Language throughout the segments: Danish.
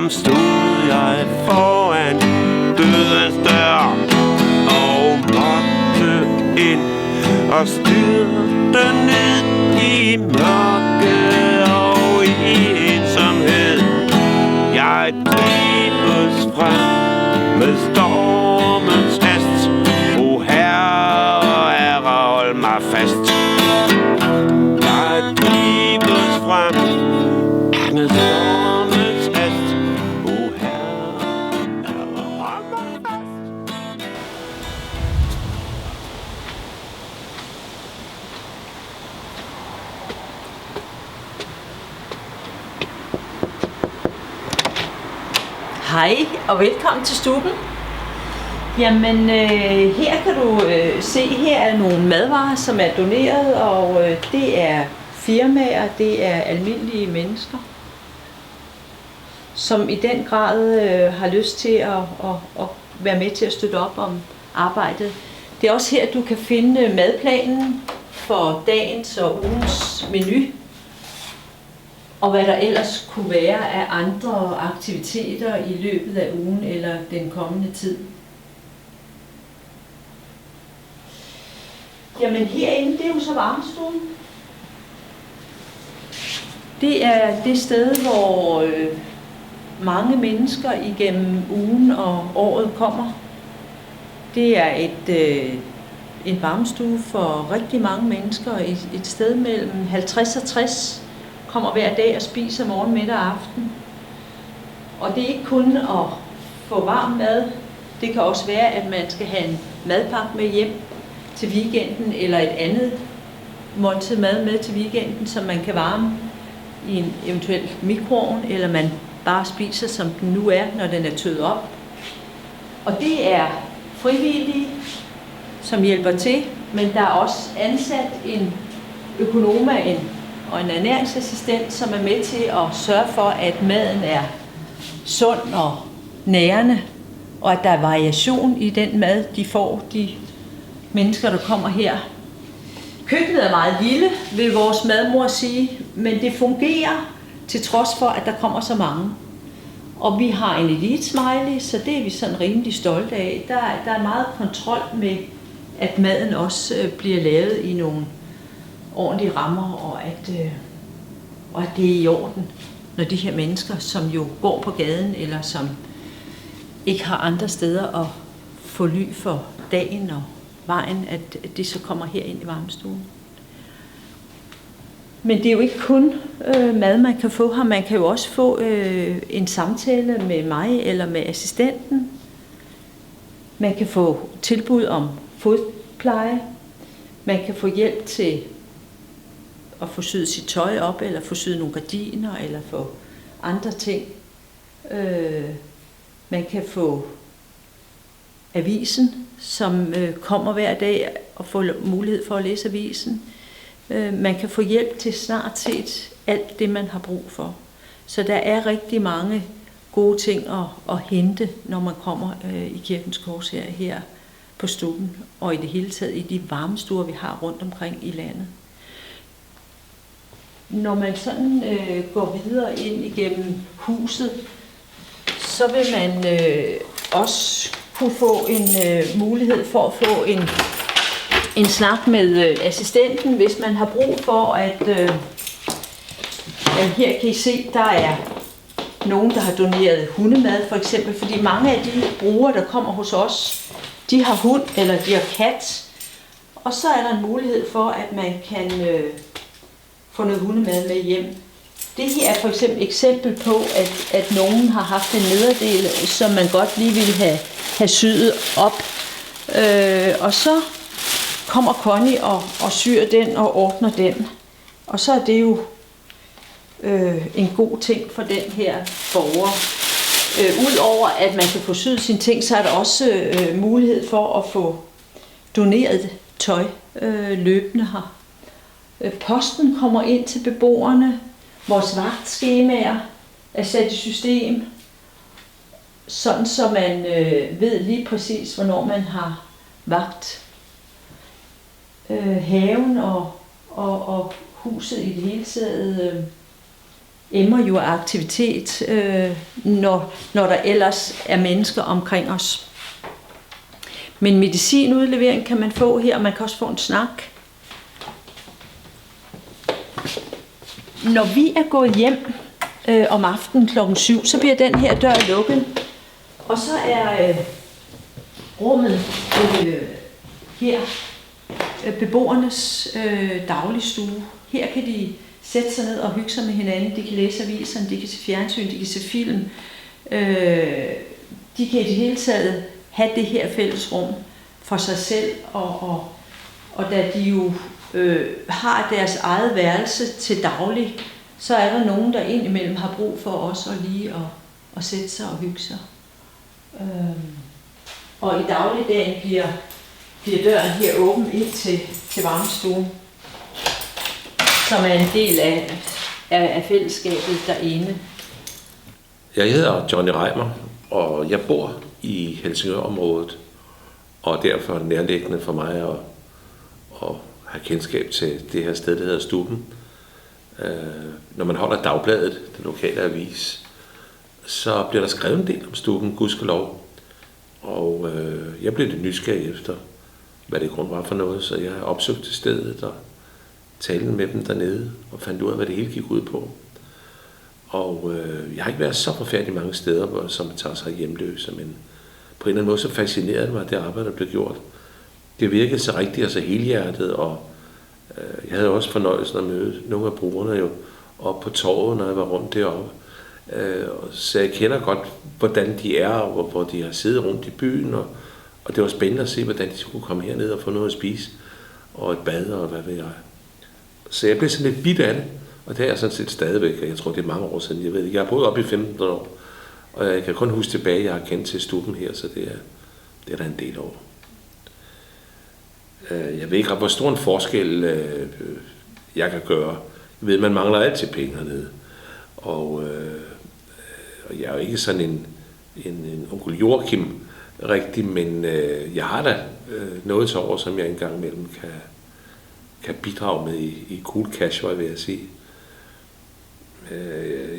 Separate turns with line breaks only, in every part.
Ensom stod jeg foran dødens dør og måtte ind og styrte ned i mørke og i ensomhed. Jeg drives frem med stormens hast. O Herre, Herre, hold mig fast. Jeg drives frem med stormens hast. O Herre, Herre, hold mig fast.
Hej og velkommen til Stubben. Jamen her kan du se, her er nogle madvarer, som er doneret, og det er firmaer, det er almindelige mennesker, som i den grad har lyst til at være med til at støtte op om arbejdet. Det er også her, du kan finde madplanen for dagens og ugens menu, og hvad der ellers kunne være af andre aktiviteter i løbet af ugen eller den kommende tid. Jamen herinde, det er jo så varmestuen. Det er det sted, hvor mange mennesker igennem ugen og året kommer. Det er en varmestue for rigtig mange mennesker. Et sted mellem 50 og 60 kommer hver dag og spiser morgen, middag og aften. Og det er ikke kun at få varm mad. Det kan også være, at man skal have en madpakke med hjem til weekenden, eller et andet måltid mad med til weekenden, som man kan varme i en eventuel mikroovn, eller man bare spiser, som den nu er, når den er tøet op. Og det er frivillige, som hjælper til, men der er også ansat en økonoma og en ernæringsassistent, som er med til at sørge for, at maden er sund og nærende, og at der er variation i den mad, de får, de mennesker, der kommer her. Køkkenet er meget lille, vil vores madmor sige, men det fungerer til trods for, at der kommer så mange. Og vi har en elite smiley, så det er vi sådan rimelig stolte af. Der er meget kontrol med, at maden også bliver lavet i nogle ordentlige rammer, og at det er i orden, når de her mennesker, som jo går på gaden, eller som ikke har andre steder at få ly for dagen og vejen, at de så kommer herind i varmestuen. Men det er jo ikke kun mad, man kan få her. Man kan jo også få en samtale med mig eller med assistenten. Man kan få tilbud om fodpleje. Man kan få hjælp til at få syet sit tøj op, eller få syet nogle gardiner, eller få andre ting. Man kan få avisen, som kommer hver dag og får mulighed for at læse avisen. Man kan få hjælp til snart set alt det, man har brug for. Så der er rigtig mange gode ting at hente, når man kommer i Kirkens Kors her på Stubben, og i det hele taget i de varmestuer, vi har rundt omkring i landet. Når man sådan går videre ind igennem huset, så vil man også kunne få en mulighed for at få en snak med assistenten, hvis man har brug for, at her kan I se, der er nogen, der har doneret hundemad for eksempel, fordi mange af de brugere, der kommer hos os, de har hund eller de har kat, og så er der en mulighed for, at man kan få noget hundemad med hjem. Det her er for eksempel på, at nogen har haft en nederdel, som man godt lige ville have syet op. Og så kommer Connie og syr den og ordner den. Og så er det jo en god ting for den her borger. Udover at man kan få syet sine ting, så er der også mulighed for at få doneret tøj løbende her. Posten kommer ind til beboerne. Vores vagtskemaer er sat i system, sådan så man ved lige præcis, hvornår man har vagt. Haven og huset i det hele taget emmer jo af aktivitet, når der ellers er mennesker omkring os. Men medicinudlevering kan man få her, og man kan også få en snak. Når vi er gået hjem om aftenen klokken 7, så bliver den her dør lukket. Og så er rummet her beboernes dagligstue. Her kan de sætte sig ned og hygge sig med hinanden. De kan læse aviserne, de kan se fjernsyn, de kan se film. De kan i det hele taget have det her fælles rum for sig selv, og da de jo har deres eget værelse til daglig, så er der nogen, der indimellem har brug for også at lige at sætte sig og hygge sig. Og i dagligdagen bliver døren her åben ind til varmestuen, som er en del af fællesskabet derinde.
Jeg hedder Johnny Reimer, og jeg bor i Helsingør-området, og derfor er det nærliggende for mig at have kendskab til det her sted, der hedder Stubben. Når man holder dagbladet, den lokale avis, så bliver der skrevet en del om Stubben, gudskelov. Og jeg blev lidt nysgerrig efter, hvad det i grund var for noget, så jeg opsøgte til stedet og talte med dem dernede og fandt ud af, hvad det hele gik ud på. Og jeg har ikke været så forfærdelig mange steder, som man tager sig hjemløse, men på en eller anden måde så fascinerede mig det arbejde, der blev gjort. Det virkede så rigtigt og så helhjertet, og jeg havde også fornøjelsen at møde nogle af brugerne jo op på torvet, når jeg var rundt deroppe. Så jeg kender godt, hvordan de er, og hvor de har siddet rundt i byen, og det var spændende at se, hvordan de skulle komme herned og få noget at spise, og et bad, og hvad ved jeg. Så jeg blev sådan lidt bidt af det, og det er jeg sådan set stadigvæk, og jeg tror, det er mange år siden, jeg ved ikke. Jeg har boet op i 15 år, og jeg kan kun huske tilbage, jeg har kendt til Stubben her, så det er der en del år. Jeg ved ikke, hvor stor en forskel jeg kan gøre. Jeg ved, man mangler altid penge hernede, og jeg er jo ikke sådan en onkel Joachim rigtig, men jeg har da noget til over, som jeg engang imellem kan bidrage med i cool cash, vil jeg sige.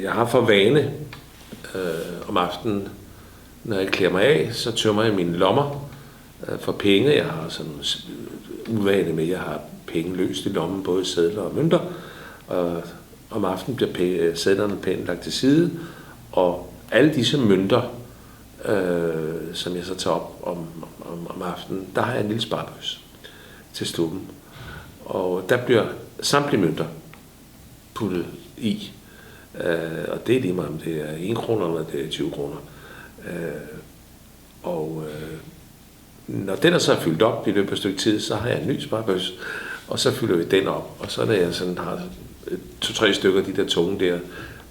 Jeg har for vane om aftenen, når jeg klæder mig af, så tømmer jeg mine lommer for penge. Jeg har sådan uvane med, at jeg har penge løst i lommen, både sedler og mønter. Og om aftenen bliver sedlerne pænt lagt til side, og alle disse mønter, som jeg så tager op om aftenen, der har jeg en lille sparebøs til Stubben. Og der bliver samtlige mønter puttet i. Og det er lige meget, om det er 1 kroner eller det er 20 kroner. Når den er så fyldt op i løbet af et stykke tid, så har jeg en ny sparebøs, og så fylder vi den op. Og så når jeg sådan har 2-3 stykker af de der tunge der,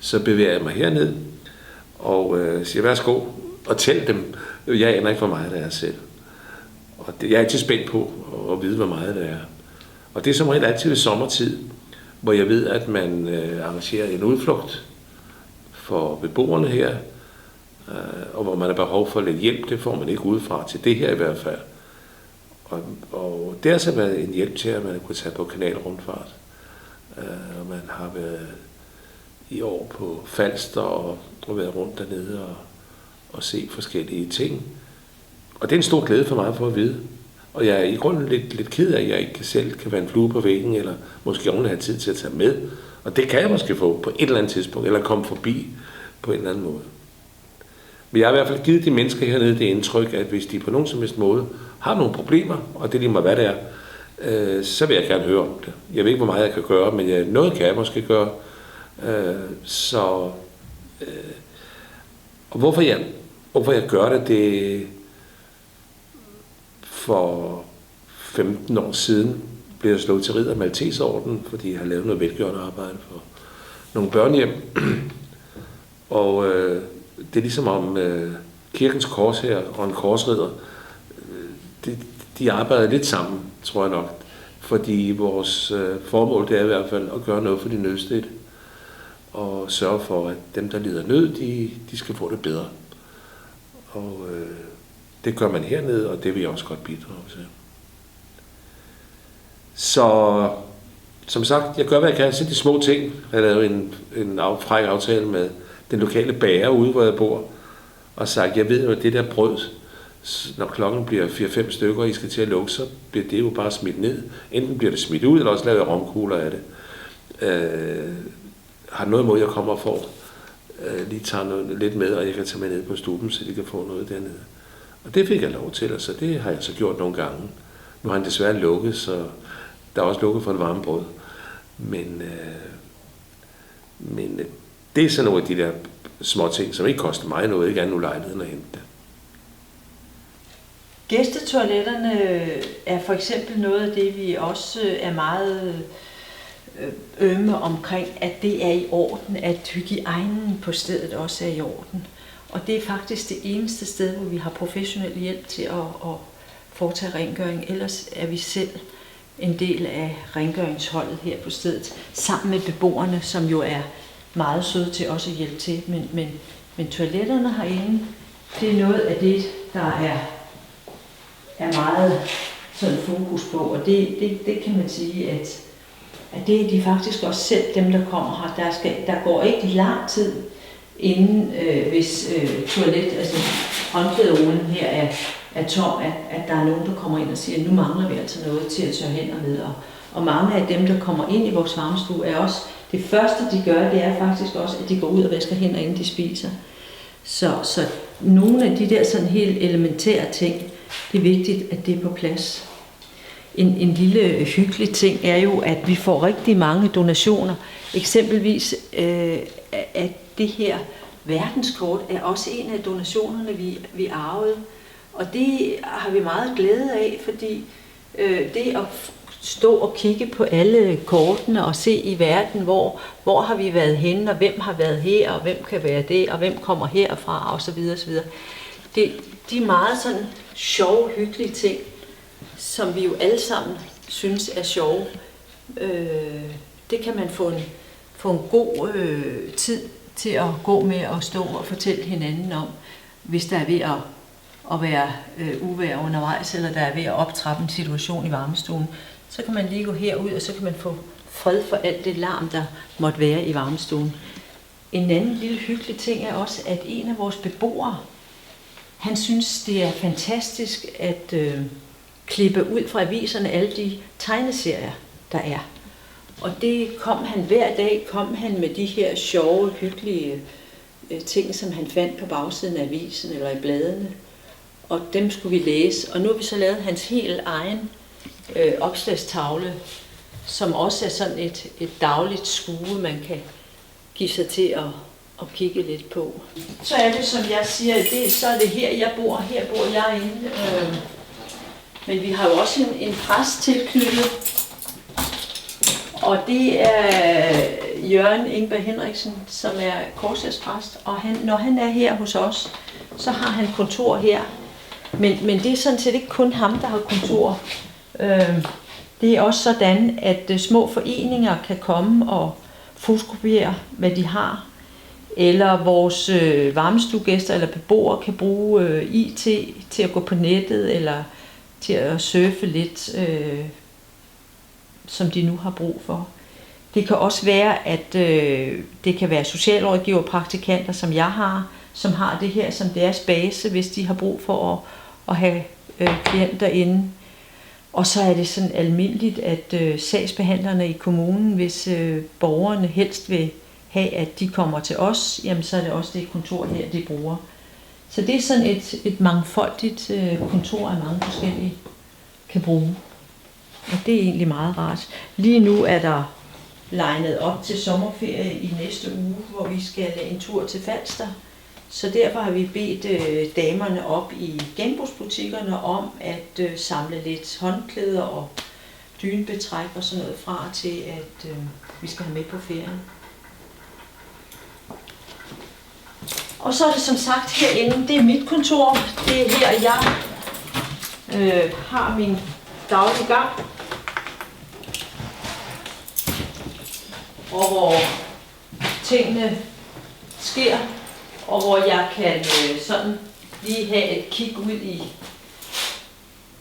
så bevæger jeg mig herned og siger, værsgo, og tæl dem. Jeg aner ikke, hvor meget det er selv. Og jeg er altid spændt på at vide, hvor meget det er. Og det er som regel altid ved sommertid, hvor jeg ved, at man arrangerer en udflugt for beboerne her, og hvor man har behov for lidt hjælp. Det får man ikke udefra, til det her i hvert fald. Og det har så været en hjælp til, at man kunne tage på kanalrundfart. Og man har været i år på Falster og været rundt dernede og se forskellige ting. Og det er en stor glæde for mig for at vide. Og jeg er i grunden lidt ked af, at jeg ikke selv kan være en flue på væggen, eller måske oven have tid til at tage med. Og det kan jeg måske få på et eller andet tidspunkt, eller komme forbi på en eller anden måde. Men jeg har i hvert fald givet de mennesker hernede det indtryk, at hvis de på nogen som helst måde har nogle problemer, og det er lige meget hvad det er, så vil jeg gerne høre om det. Jeg ved ikke, hvor meget jeg kan gøre, men noget kan jeg måske gøre. Og hvorfor jeg gør det, for 15 år siden blev jeg slået til ridder af Malteserordenen, fordi jeg har lavet noget velgørende arbejde for nogle børnehjem. Og det er ligesom om Kirkens Kors her og en korsridder, de arbejder lidt sammen, tror jeg nok. Fordi vores formål det er i hvert fald at gøre noget for de nødstedte. Og sørge for, at dem, der lider nød, de skal få det bedre. Og det gør man hernede, og det vil jeg også godt bidrage til. Så som sagt, jeg gør, hvad jeg kan. Så de små ting. Jeg lavede en fræk aftale med den lokale bager ude, hvor jeg bor, og sagt, jeg ved jo, at det der brød, når klokken bliver 4-5 stykker, og I skal til at lukke, så bliver det jo bare smidt ned. Enten bliver det smidt ud, eller også laver jeg romkugler af det. Har noget imod, jeg kommer og får. Lige tager noget lidt med, og jeg kan tage med ned på stuben, så de kan få noget dernede. Og det fik jeg lov til, og så det har jeg så gjort nogle gange. Nu har han desværre lukket, så der er også lukket for det varme brød. Men det er sådan nogle af de der små ting, som ikke koster mig noget, ikke andet ulejligheden at hente det.
Gæstetoiletterne er for eksempel noget af det, vi også er meget ømme omkring, at det er i orden, at hygiejnen på stedet også er i orden. Og det er faktisk det eneste sted, hvor vi har professionel hjælp til at foretage rengøring. Ellers er vi selv en del af rengøringsholdet her på stedet, sammen med beboerne, som jo er meget søde til også at hjælpe til. Men toiletterne herinde, det er noget af det, der er meget sådan fokus på. Og det kan man sige, at det er de faktisk også selv, dem der kommer her. Der går ikke lang tid, inden hvis altså håndklæderullen her er tom, at der er nogen, der kommer ind og siger, at nu mangler vi altså noget til at tørre hænder med. Og mange af dem, der kommer ind i vores varmestue, er også, det første de gør, det er faktisk også, at de går ud og vasker hænder, inden de spiser. Så nogle af de der sådan helt elementære ting, det er vigtigt, at det er på plads. En lille hyggelig ting er jo, at vi får rigtig mange donationer. Eksempelvis at det her verdenskort er også en af donationerne, vi arvede. Og det har vi meget glæde af, fordi det at stå og kigge på alle kortene og se i verden, hvor har vi været henne, og hvem har været her, og hvem kan være det, og hvem kommer herfra, og så videre, så videre. De er meget sådan sjove, hyggelige ting, som vi jo alle sammen synes er sjove. Det kan man få en god tid til at gå med og stå og fortælle hinanden om, hvis der er ved at være uvejr undervejs, eller der er ved at optrappe en situation i varmestuen. Så kan man lige gå herud, og så kan man få fred for alt det larm, der måtte være i varmestuen. En anden lille hyggelig ting er også, at en af vores beboere, han synes, det er fantastisk at klippe ud fra aviserne alle de tegneserier, der er. Og det kom han hver dag, med de her sjove, hyggelige ting, som han fandt på bagsiden af avisen eller i bladene. Og dem skulle vi læse. Og nu har vi så lavet hans helt egen opslagstavle, som også er sådan et dagligt skue, man kan give sig til at kigge lidt på. Så er det, som jeg siger, så er det her, jeg bor. Her bor jeg inde. Men vi har jo også en præst tilknyttet. Og det er Jørgen Ingberg Henriksen, som er korshærspræst. Og når han er her hos os, så har han kontor her. Men det er sådan set ikke kun ham, der har kontor. Det er også sådan, at små foreninger kan komme og fotokopiere, hvad de har. Eller vores varmestuegæster eller beboere kan bruge IT til at gå på nettet, eller til at surfe lidt, som de nu har brug for. Det kan også være, at det kan være socialrådgiver, praktikanter, som jeg har, som har det her som deres base, hvis de har brug for at have klienter inde. Og så er det sådan almindeligt, at sagsbehandlerne i kommunen, hvis borgerne helst vil have, at de kommer til os, jamen så er det også det kontor her, de bruger. Så det er sådan et mangfoldigt kontor af mange forskellige kan bruge. Og det er egentlig meget rart. Lige nu er der legnet op til sommerferie i næste uge, hvor vi skal en tur til Falster. Så derfor har vi bedt damerne op i genbrugsbutikkerne om at samle lidt håndklæder og dynebetræk og sådan noget fra til, at vi skal have med på ferien. Og så er det som sagt herinde, det er mit kontor. Det er her, jeg har min daglige gang. Og hvor tingene sker, og hvor jeg kan sådan lige have et kig ud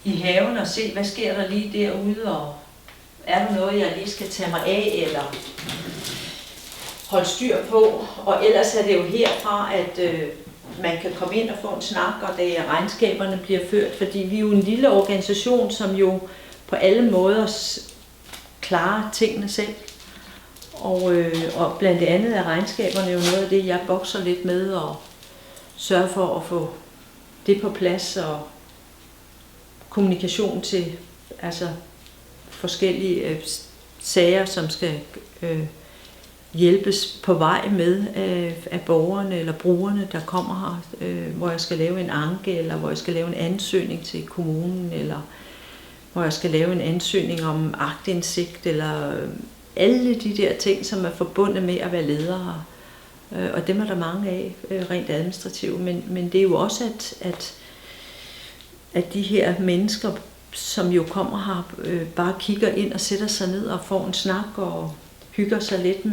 i haven og se, hvad sker der lige derude, og er der noget, jeg lige skal tage mig af, eller holde styr på. Og ellers er det jo herfra, at man kan komme ind og få en snak, og da regnskaberne bliver ført, fordi vi er jo en lille organisation, som jo på alle måder klarer tingene selv. Og blandt andet er regnskaberne jo noget af det, jeg bokser lidt med, og sørger for at få det på plads, og kommunikation til forskellige sager, som skal hjælpes på vej med af borgerne eller brugerne, der kommer her, hvor jeg skal lave en anke, eller hvor jeg skal lave en ansøgning til kommunen, eller hvor jeg skal lave en ansøgning om aktindsigt, eller alle de der ting, som er forbundet med at være leder her. Og dem er der mange af, rent administrativt, men det er jo også, at de her mennesker, som jo kommer her, bare kigger ind og sætter sig ned og får en snak og hygger sig lidt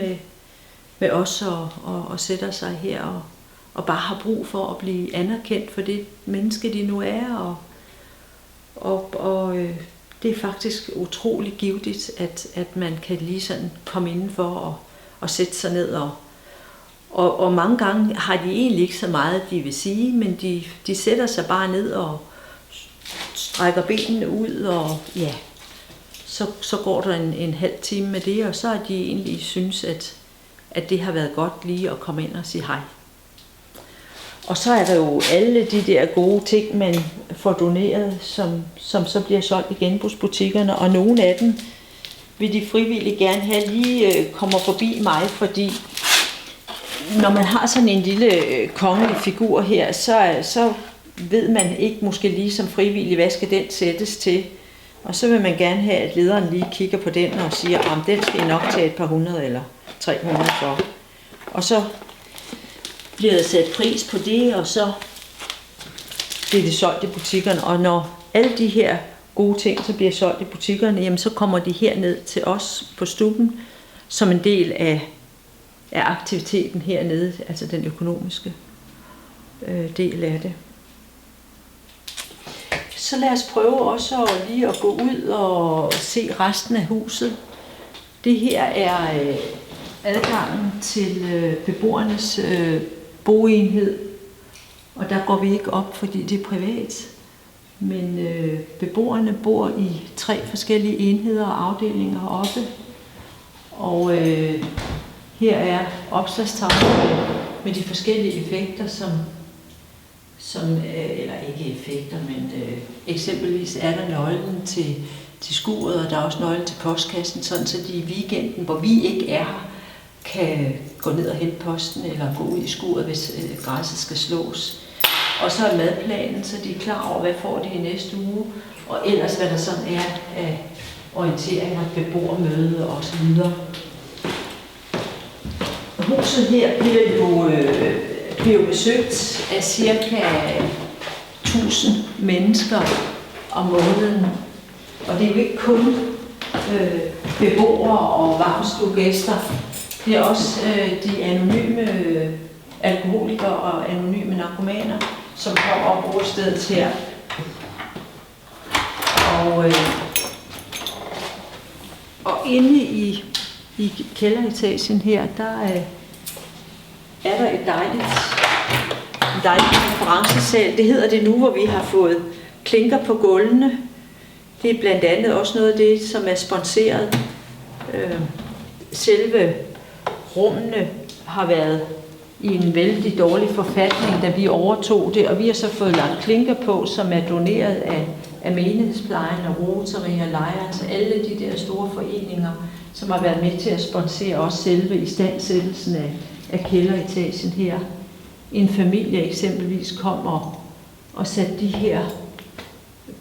med os og sætter sig her og bare har brug for at blive anerkendt for det menneske, de nu er. Og det er faktisk utrolig givtigt, at man kan lige sådan komme indenfor og sætte sig ned og mange gange har de egentlig ikke så meget, de vil sige, men de sætter sig bare ned og strækker benene ud, og ja, så går der en halv time med det, og så har de egentlig synes, at det har været godt lige at komme ind og sige hej. Og så er der jo alle de der gode ting, man får doneret, som så bliver solgt i genbrugsbutikkerne, og nogle af dem vil de frivillige gerne have lige kommer forbi mig, fordi når man har sådan en lille kongelig figur her, så ved man ikke måske lige som frivillig, hvad skal den sættes til. Og så vil man gerne have, at lederen lige kigger på den og siger, om den skal I nok tage et par 100 eller 300 for. Og så bliver der sat pris på det, og så bliver det solgt i butikkerne. Og når alle de her gode ting så bliver solgt i butikkerne, jamen så kommer de herned til os på Stubben som en del af aktiviteten hernede, altså den økonomiske del af det. Så lad os prøve også lige at gå ud og se resten af huset. Det her er adgangen til beboernes boenhed, og der går vi ikke op, fordi det er privat. Men beboerne bor i 3 forskellige enheder og afdelinger oppe. Og her er opslagstavlen med de forskellige effekter, eller ikke effekter, men eksempelvis er der nøglen til skuret, og der er også nøglen til postkassen, sådan så de i weekenden, hvor vi ikke er her, kan gå ned og hente posten, eller gå ud i skuret, hvis græsset skal slås. Og så er madplanen, så de er klar over, hvad får de i næste uge, og ellers hvad der sådan er af orienteringer, beboermøde og så videre. Huset her bliver jo besøgt af cirka 1000 mennesker om måneden. Og det er jo ikke kun beboere og varmstuegæster. Det er også de anonyme alkoholikere og anonyme narkomaner, som kommer og bruger stedet her. Og inde i kælderetagen her, der er der en dejlig konferencesal. Det hedder det nu, hvor vi har fået klinker på gulvene. Det er blandt andet også noget af det, som er sponsoreret. Selve rummene har været i en vældig dårlig forfatning, da vi overtog det, og vi har så fået lagt klinker på, som er doneret af menighedsplejen og Rotary og Lions, alle de der store foreninger, som har været med til at sponsere også selve istandsættelsen af kælderetagen her. En familie eksempelvis kom og satte de her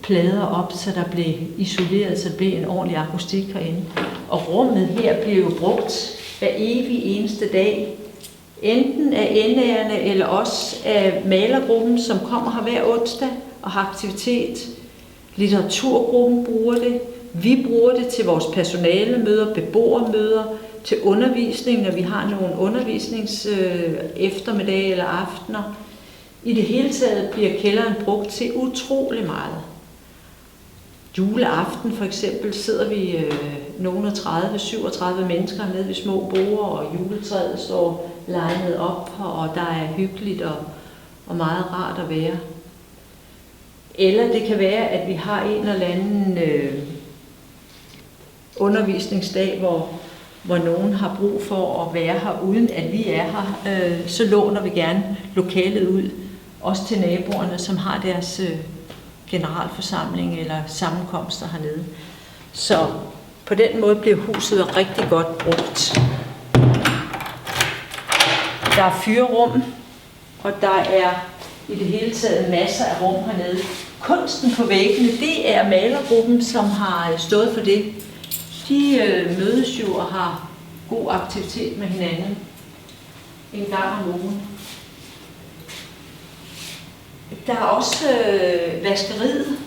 plader op, så der blev isoleret, så der blev en ordentlig akustik herinde. Og rummet her bliver jo brugt hver evig eneste dag, enten af NA'erne eller også af malergruppen, som kommer her hver onsdag og har aktivitet. Litteraturgruppen bruger det. Vi bruger det til vores personalemøder, beboermøder, til undervisning, når vi har nogle undervisnings eftermiddag eller aftener. I det hele taget bliver kælderen brugt til utrolig meget. Juleaften for eksempel sidder vi nogle 37 mennesker nede ved små borde, og juletræet står legnet op, og der er hyggeligt og meget rart at være. Eller det kan være, at vi har en eller anden undervisningsdag, hvor nogen har brug for at være her, uden at vi er her. Så låner vi gerne lokalet ud, også til naboerne, som har deres generalforsamling eller sammenkomster hernede. Så på den måde bliver huset rigtig godt brugt. Der er 4 rum, og der er i det hele taget masser af rum hernede. Kunsten på væggene, det er malergruppen, som har stået for det. De mødes jo og har god aktivitet med hinanden en gang om ugen. Der er også vaskeriet.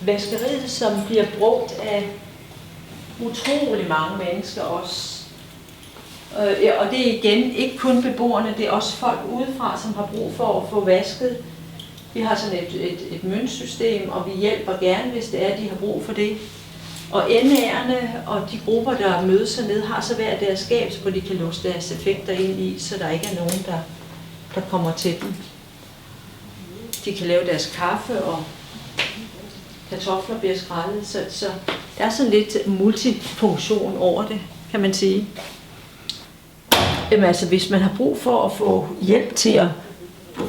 Vaskeriet, som bliver brugt af utrolig mange mennesker også. Og det er igen ikke kun beboerne, det er også folk udefra, som har brug for at få vasket. Vi har sådan et møntsystem, og vi hjælper gerne, hvis det er, de har brug for det. Og NA'erne og de grupper, der mødes hernede, har så hver deres skab, hvor de kan låse deres effekter ind i, så der ikke er nogen, der kommer til dem. De kan lave deres kaffe, og kartofler bliver skrællet, så der er sådan lidt multifunktion over det, kan man sige. Jamen altså, hvis man har brug for at få hjælp til at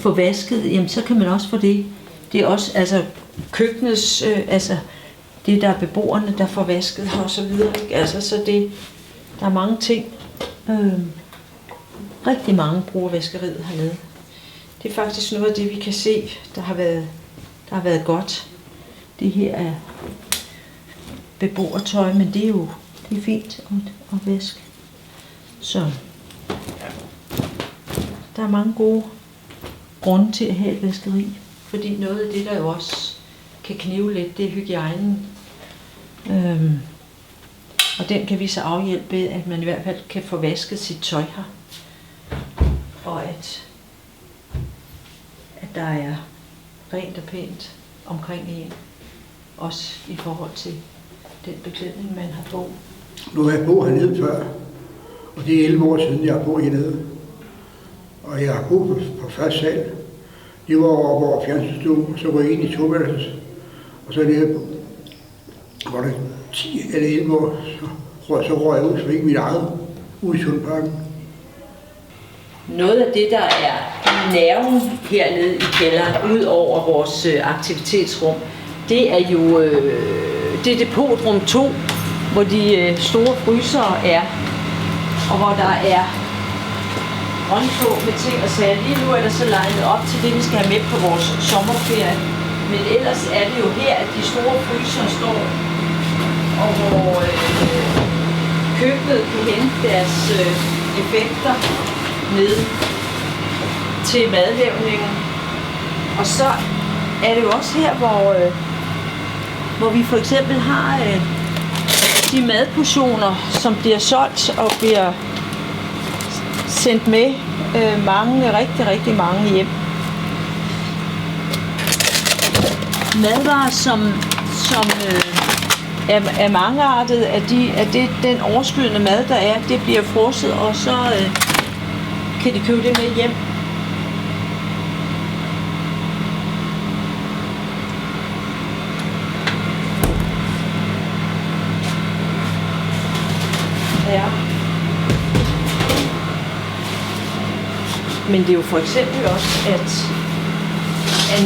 få vasket, jamen så kan man også få det. Det er også altså køkkenets, altså det der er beboerne, der får vasket her og så videre. Altså så der er mange ting. Rigtig mange bruger vaskeriet hernede. Det er faktisk noget af det, vi kan se, der har været godt. Det her er beboertøj, men det er fint at vaske. Så der er mange gode grunde til at have et vaskeri. Fordi noget af det, der jo også kan knive lidt, det er hygiejnen. Og den kan vi så afhjælpe ved, at man i hvert fald kan få vasket sit tøj her. Og at der er rent og pænt omkring en. Også i forhold til den beklædning, man har på.
Nu har jeg boet hernede før, og det er 11 år siden, jeg har boet hernede. Og jeg har boet på første sal. Det var over fjernsynsstuen, så var jeg ind i toværelses. Og så var det 10 eller 11 år, så røg jeg ud, så ikke mit eget, ude i Sundparken.
Noget af det, der er nerven hernede i kælderen, ud over vores aktivitetsrum, det er jo det er depotrum 2, hvor de store frysere er, og hvor der er håndpå med ting og sager. Lige nu er der så legnet op til det, vi skal have med på vores sommerferie. Men ellers er det jo her, at de store frysere står, og hvor køkkenet kan hente deres effekter ned til madlavningen. Og så er det jo også her, hvor vi for eksempel har de madportioner, som bliver solgt og bliver sendt med rigtig mange hjem. Madvarer, som er mangeartet af den overskydende mad, der er, det bliver frosset, og så kan de købe det med hjem. Ja. Men det er jo for eksempel også, at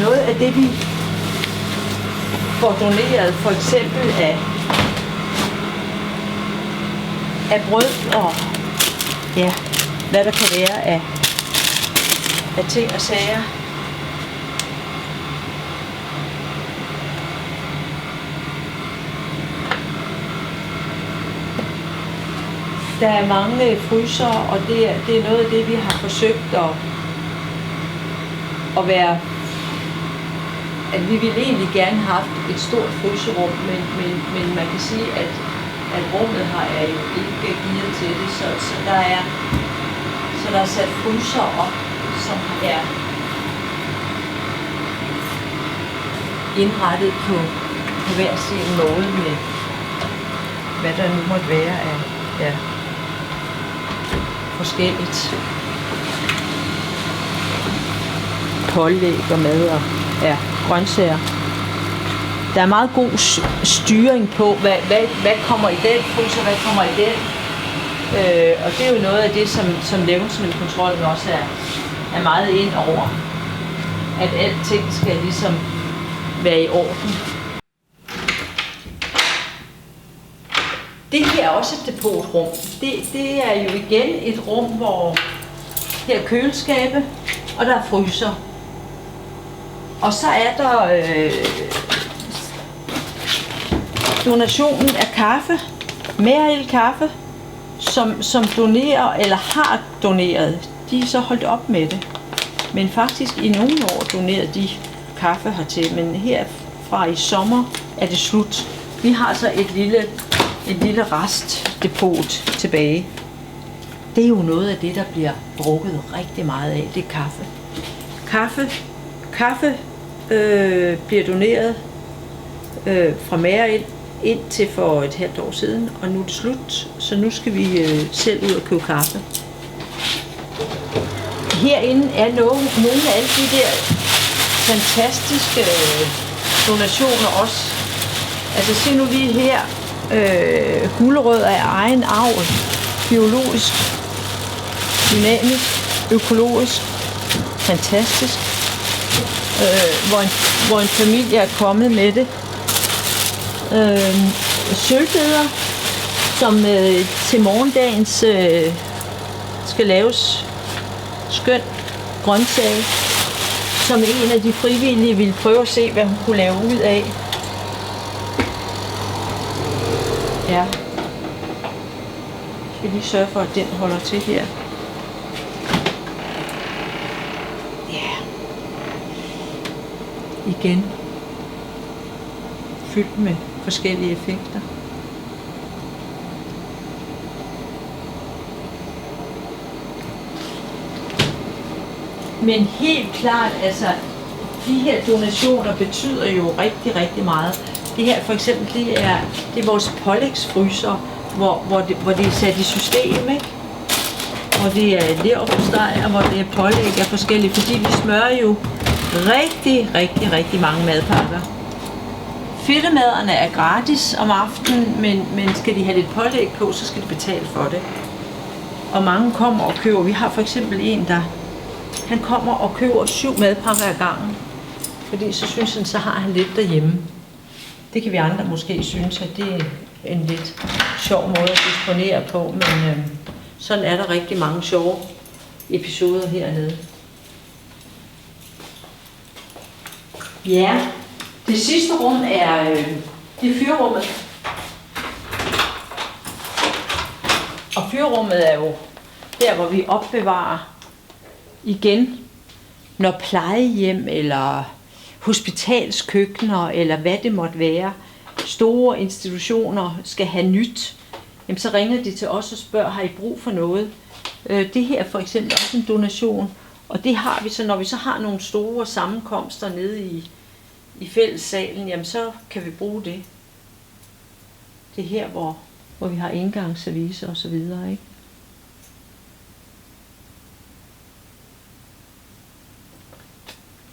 noget af det, vi får doneret, for eksempel af brød og ja, hvad der kan være af ting og sager. Der er mange fryser, og det er noget af det, vi har forsøgt at være. At vi ville egentlig gerne have haft et stort fryserum, men man kan sige, at rummet er jo ikke gearet til det, så der er sat fryser op, som er indrettet på hver sin måde med, hvad der nu måtte være af forskelligt pålæg og mad og grøntsager. Der er meget god styring på, hvad kommer i den frys, og hvad kommer i den. Og det er jo noget af det, som levnedsmiddelkontrollen også er meget ind over. At alting skal ligesom være i orden. Det her er også et depotrum. Det er jo igen et rum, hvor her er køleskabe, og der er fryser. Og så er der donationen af kaffe, Merrild kaffe, som donerer eller har doneret. De er så holdt op med det. Men faktisk i nogle år donerede de kaffe hertil, men herfra i sommer er det slut. Vi har så et lille restdepot tilbage. Det er jo noget af det, der bliver drukket rigtig meget af, det er kaffe. Kaffe bliver doneret fra Merrild indtil for et halvt år siden, og nu er det slut, så nu skal vi selv ud og købe kaffe. Herinde er nogle af alle de der fantastiske donationer også. Altså se nu lige her, gulerødder af egen avl, biologisk, dynamisk, økologisk, fantastisk, hvor en familie er kommet med det. Sølvbeder, som til morgendagens skal laves skøn grøntsag, som en af de frivillige ville prøve at se, hvad hun kunne lave ud af. Ja. Jeg skal lige sørge for, at den holder til her. Ja. Igen. Fyldt med forskellige effekter. Men helt klart, altså, de her donationer betyder jo rigtig, rigtig meget. Det her for eksempel, det er vores pålægsfryser, hvor det er sat i system, ikke? Hvor det er leverpostej, og hvor det er pålæg af forskellige, fordi vi smører jo rigtig, rigtig, rigtig mange madpakker. Fedtemaderne er gratis om aftenen, men skal de have lidt pålæg på, så skal de betale for det. Og mange kommer og køber. Vi har for eksempel en, han kommer og køber 7 madpakker ad gangen. Fordi så synes han, så har han lidt derhjemme. Det kan vi andre måske synes, at det er en lidt sjov måde at disponere på, men sådan er der rigtig mange sjove episoder hernede. Ja, det sidste rum er det er fyrrummet. Og fyrrummet er jo der, hvor vi opbevarer igen, når plejehjem eller hospitalskøkkener eller hvad det måtte være, store institutioner skal have nyt, jamen så ringer de til os og spørger, har I brug for noget? Det her er for eksempel også en donation, og det har vi så, når vi så har nogle store sammenkomster nede i fællessalen, jamen så kan vi bruge det. Det er her, hvor vi har indgangsservice og så videre, ikke?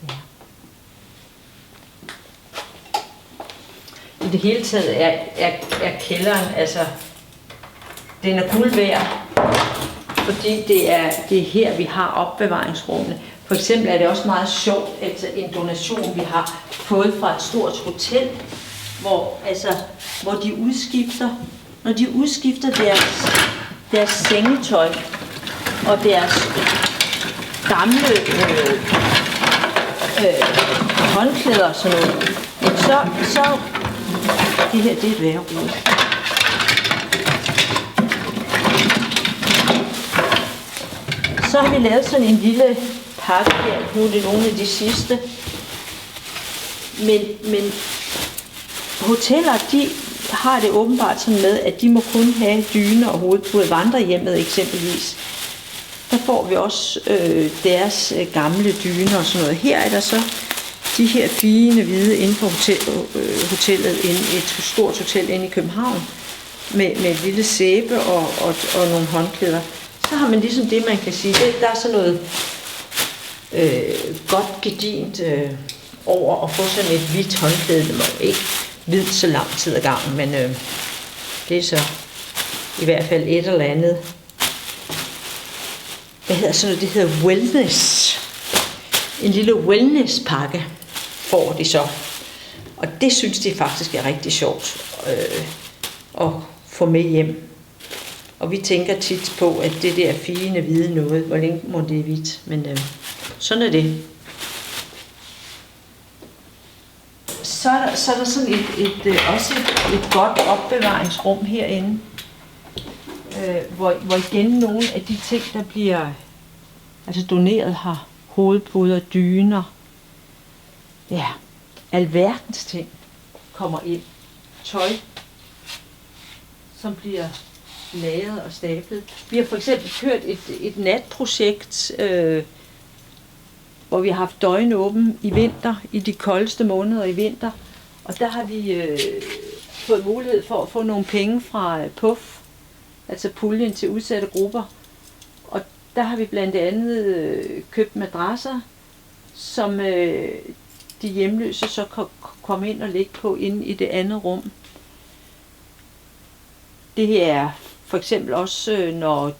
Ja. I det hele taget er kælderen, altså, den er guld værd, fordi det er her, vi har opbevaringsrummene. For eksempel er det også meget sjovt, at en donation, vi har fået fra et stort hotel, hvor de udskifter, når de udskifter deres sengetøj og deres gamle håndklæder og sådan noget, så det her, det er et værrud. Så har vi lavet sådan en lille pakke her. Nu er det nogle af de sidste. Men hoteller, de har det åbenbart sådan med, at de må kun have dyner og hovedpuder. Vandrehjemmet eksempelvis. der får vi også deres gamle dyner og sådan noget. Her er der så de her fine hvide inde på hotellet, et stort hotel inde i København, med et lille sæbe og nogle håndklæder. Så har man ligesom det, man kan sige, der er sådan noget godt gedint over at få sådan et hvidt håndklæde. Det må jo ikke hvidt så lang tid ad gangen, men det er så i hvert fald et eller andet. Hvad hedder sådan noget? Det hedder wellness. En lille wellness-pakke får de så. Og det synes de faktisk er rigtig sjovt at få med hjem. Og vi tænker tit på, at det der fine hvide noget, hvor længe må det er hvidt. Men sådan er det. Så er der sådan også et godt opbevaringsrum herinde, hvor igen nogle af de ting, der bliver doneret, har hovedpuder, dyner, ja, alverdens ting kommer ind. Tøj, som bliver lagret og stablet. Vi har for eksempel kørt et natprojekt, hvor vi har haft døgnåben i vinter, i de koldeste måneder i vinter. Og der har vi fået mulighed for at få nogle penge fra PUF, altså puljen til udsatte grupper. Og der har vi blandt andet købt madrasser, som de hjemløse så kan komme ind og ligge på inde i det andet rum. Det er for eksempel også, når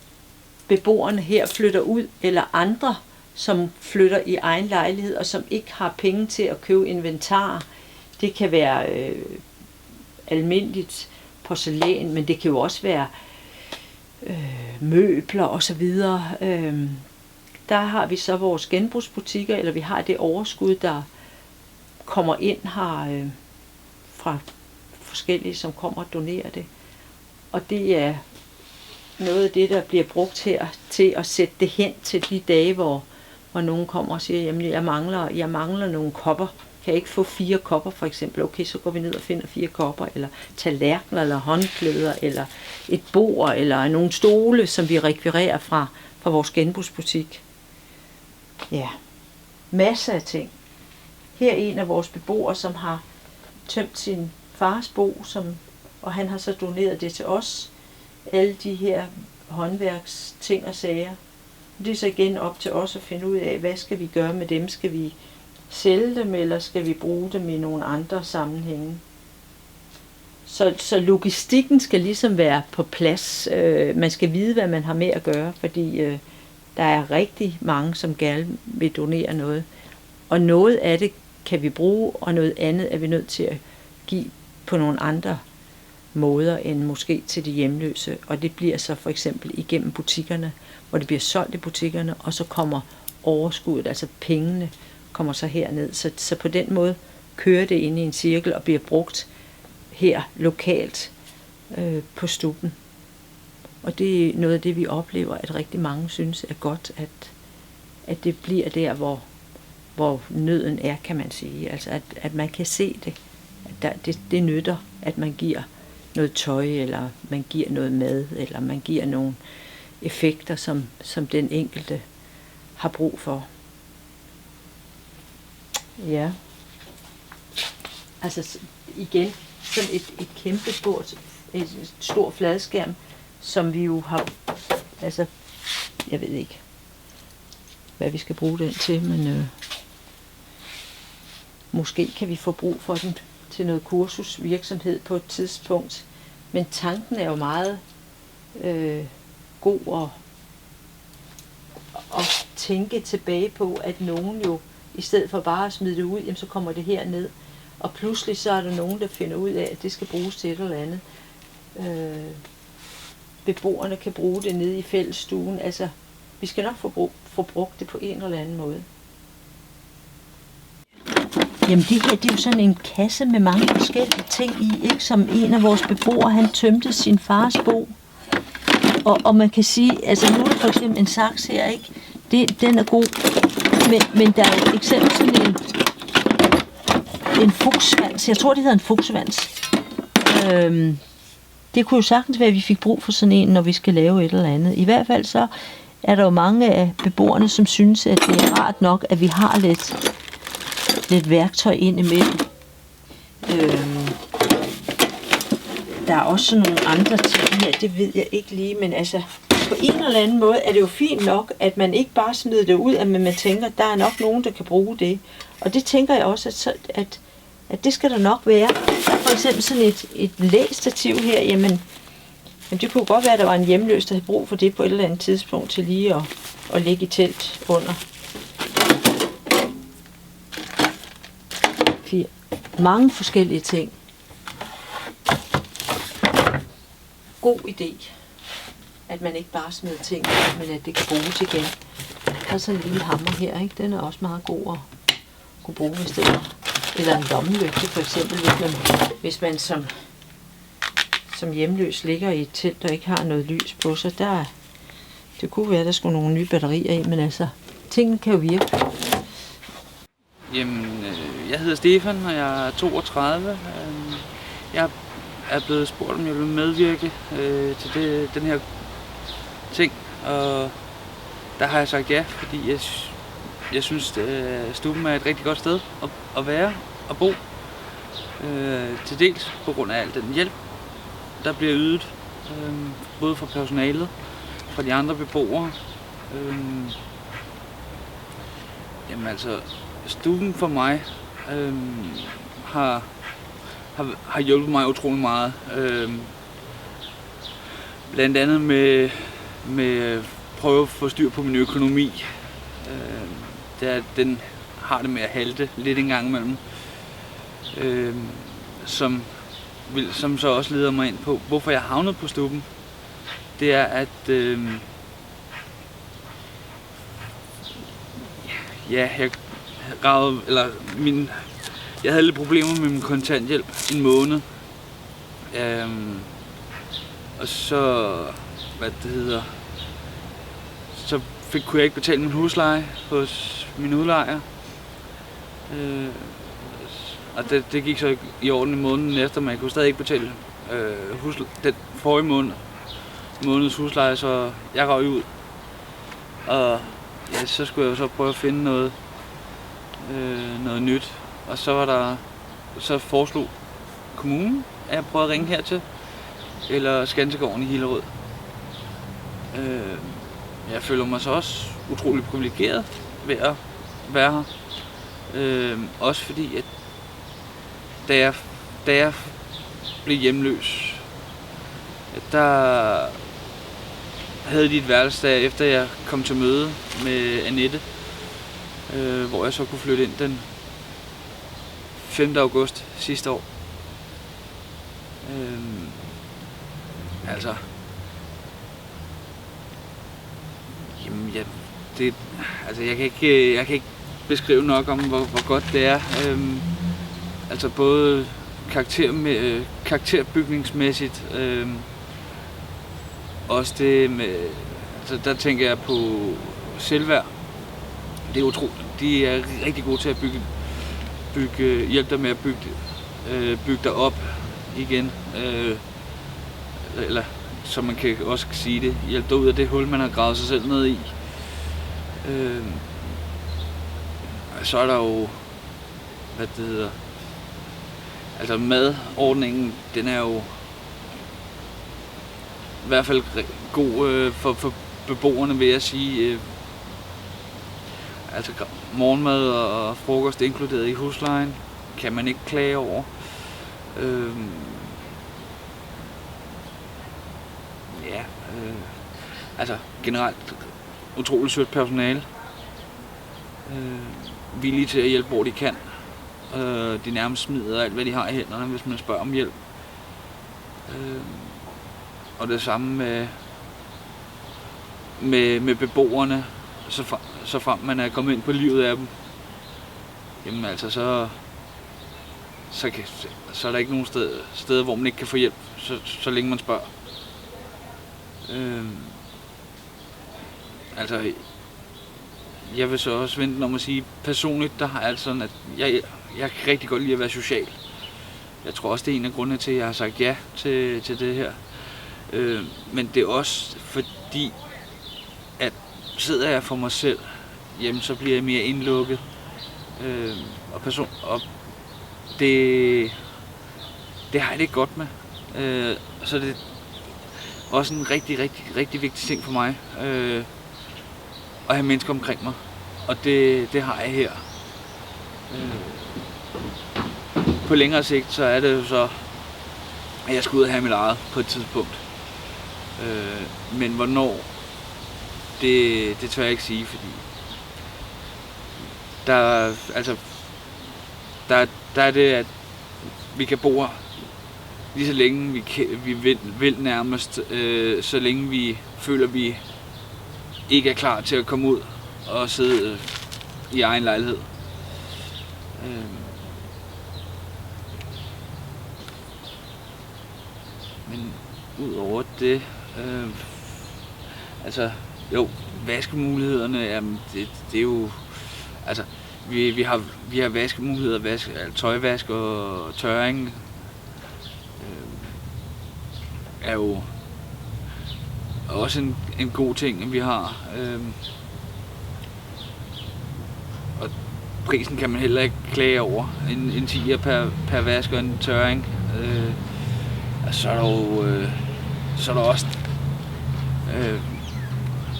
beboerne her flytter ud, eller andre, som flytter i egen lejlighed, og som ikke har penge til at købe inventar. Det kan være almindeligt porcelæn, men det kan jo også være møbler osv. Der har vi så vores genbrugsbutikker, eller vi har det overskud, der kommer ind her fra forskellige, som kommer og donerer det. Og det er noget af det, der bliver brugt her til at sætte det hen til de dage, hvor nogen kommer og siger, jamen jeg mangler nogle kopper. Kan jeg ikke få 4 kopper for eksempel? Okay, så går vi ned og finder 4 kopper, eller tallerkener, eller håndklæder, eller et bord, eller nogle stole, som vi rekvirerer fra vores genbrugsbutik. Ja, masser af ting. Her er en af vores beboere, som har tømt sin fars bo, og han har så doneret det til os. Alle de her håndværksting og sager. Det er så igen op til os at finde ud af, hvad skal vi gøre med dem? Skal vi sælge dem, eller skal vi bruge dem i nogle andre sammenhænge? Så logistikken skal ligesom være på plads. Man skal vide, hvad man har med at gøre, fordi der er rigtig mange, som gerne vil donere noget. Og noget af det kan vi bruge, og noget andet er vi nødt til at give på nogle andre måder end måske til de hjemløse. Og det bliver så for eksempel igennem butikkerne, hvor det bliver solgt i butikkerne, og så kommer overskuddet, altså pengene, kommer så herned. Så på den måde kører det ind i en cirkel og bliver brugt her lokalt på Stubben. Og det er noget af det, vi oplever, at rigtig mange synes er godt, at det bliver der, hvor nøden er, kan man sige. Altså at man kan se det. At det nytter, at man giver noget tøj, eller man giver noget mad, eller man giver nogle effekter, som den enkelte har brug for. Ja. Altså igen, sådan et kæmpe stort, et stor fladskærm, som vi jo har, altså, jeg ved ikke, hvad vi skal bruge den til, men måske kan vi få brug for den til noget kursusvirksomhed på et tidspunkt. Men tanken er jo meget god at tænke tilbage på, at nogen jo, i stedet for bare at smide det ud, jamen, så kommer det herned. Og pludselig så er der nogen, der finder ud af, at det skal bruges til et eller andet. Beboerne kan bruge det nede i fællesstuen. Altså, vi skal nok få brugt det på en eller anden måde. Jamen det her, det er jo sådan en kasse med mange forskellige ting i, ikke? Som en af vores beboere, han tømte sin fars bo. Og man kan sige, altså nu er der for eksempel en saks her, ikke? Den er god. Men der er et eksempel sådan en fugtsvans. Jeg tror, det hedder en fugtsvans. Det kunne jo sagtens være, at vi fik brug for sådan en, når vi skal lave et eller andet. I hvert fald så er der jo mange af beboerne, som synes, at det er rart nok, at vi har lidt værktøj ind imellem. Der er også nogle andre ting her, det ved jeg ikke lige, men altså på en eller anden måde er det jo fint nok, at man ikke bare smider det ud, at man tænker, at der er nok nogen, der kan bruge det. Og det tænker jeg også, at det skal der nok være. Der er for eksempel sådan et læstativ her, jamen det kunne godt være, at der var en hjemløs, der havde brug for det på et eller andet tidspunkt til lige at ligge i telt under. Mange forskellige ting. God idé, at man ikke bare smider ting, men at det kan bruges igen. Der er sådan en lille hammer her, ikke? Den er også meget god at kunne bruge, hvis det var. Eller en lommelygte for eksempel, hvis man som hjemløs ligger i et telt og ikke har noget lys på sig. Det kunne være, at der skulle nogle nye batterier i, men altså, tingene kan jo virke.
Jamen, jeg hedder Stefan, og jeg er 32. Jeg er blevet spurgt, om jeg vil medvirke til den her ting, og der har jeg sagt ja, fordi jeg synes, at Stubben er et rigtig godt sted at være og bo. Til dels på grund af al den hjælp, der bliver ydet, både fra personalet, fra de andre beboere. Jamen altså, Stubben for mig har hjulpet mig utrolig meget. Blandt andet med at prøve at få styr på min økonomi. Den har det med at halte lidt en gang imellem. Som så også leder mig ind på, hvorfor jeg havnet på Stubben. Det er, at jeg havde lidt problemer med min kontanthjælp en måned. Og så, kunne jeg ikke betale min husleje hos min udlejer. Og det gik så i orden i måneden efter, men jeg kunne stadig ikke betale den forrige måneds husleje, så jeg røg ud. Og ja, så skulle jeg jo så prøve at finde noget nyt. Og så foreslog kommunen, at jeg prøvede at ringe hertil, eller Skansegården i Hillerød. Jeg føler mig så også utroligt privilegeret ved at være her. Også fordi, at da jeg blev hjemløs, der havde de et værelse der, efter jeg kom til møde med Annette, hvor jeg så kunne flytte ind den 5. august sidste år. Jeg kan ikke beskrive nok om, hvor godt det er. Altså både karakterbygningsmæssigt, også det med, altså der tænker jeg på selvværd. Det er utroligt. De er rigtig gode til at hjælpe dig med at bygge dig op igen. Eller som man kan også sige det, hjælpe dig ud af det hul, man har gravet sig selv ned i. Så er der jo, altså madordningen, den er jo i hvert fald god for beboerne, vil jeg sige. Altså morgenmad og frokost inkluderet i huslejen, kan man ikke klage over. Altså generelt utroligt sødt personale. Villige til at hjælpe, hvor de kan. De nærmest smider alt, hvad de har i hænderne, hvis man spørger om hjælp. Og det samme med beboerne, så frem man er kommet ind på livet af dem. Jamen altså, så er der ikke nogen steder, hvor man ikke kan få hjælp, så længe man spørger. Altså, jeg vil så også vente om at sige, personligt, der har jeg altså sådan, at jeg kan rigtig godt lide at være social. Jeg tror også, det er en af grundene til, at jeg har sagt ja til det her. Men det er også fordi, at sidder jeg for mig selv hjemme, så bliver jeg mere indlukket. Og det har jeg det ikke godt med. Så det er også en rigtig, rigtig, rigtig vigtig ting for mig. At have mennesker omkring mig. Og det har jeg her. På længere sigt, så er det jo så, at jeg skal ud og have mit eget på et tidspunkt. Men hvornår, det tør jeg ikke sige, fordi der er det, at vi kan bo her lige så længe vi vil nærmest, så længe vi føler, at vi ikke er klar til at komme ud og sidde i egen lejlighed. Men udover det, altså jo, vaskemulighederne, jamen det er jo, altså vi har vaskemuligheder, tøjvask og tørring er jo også en god ting, vi har. Og prisen kan man heller ikke klage over. En 10'er per vask og en tørring. Så er der også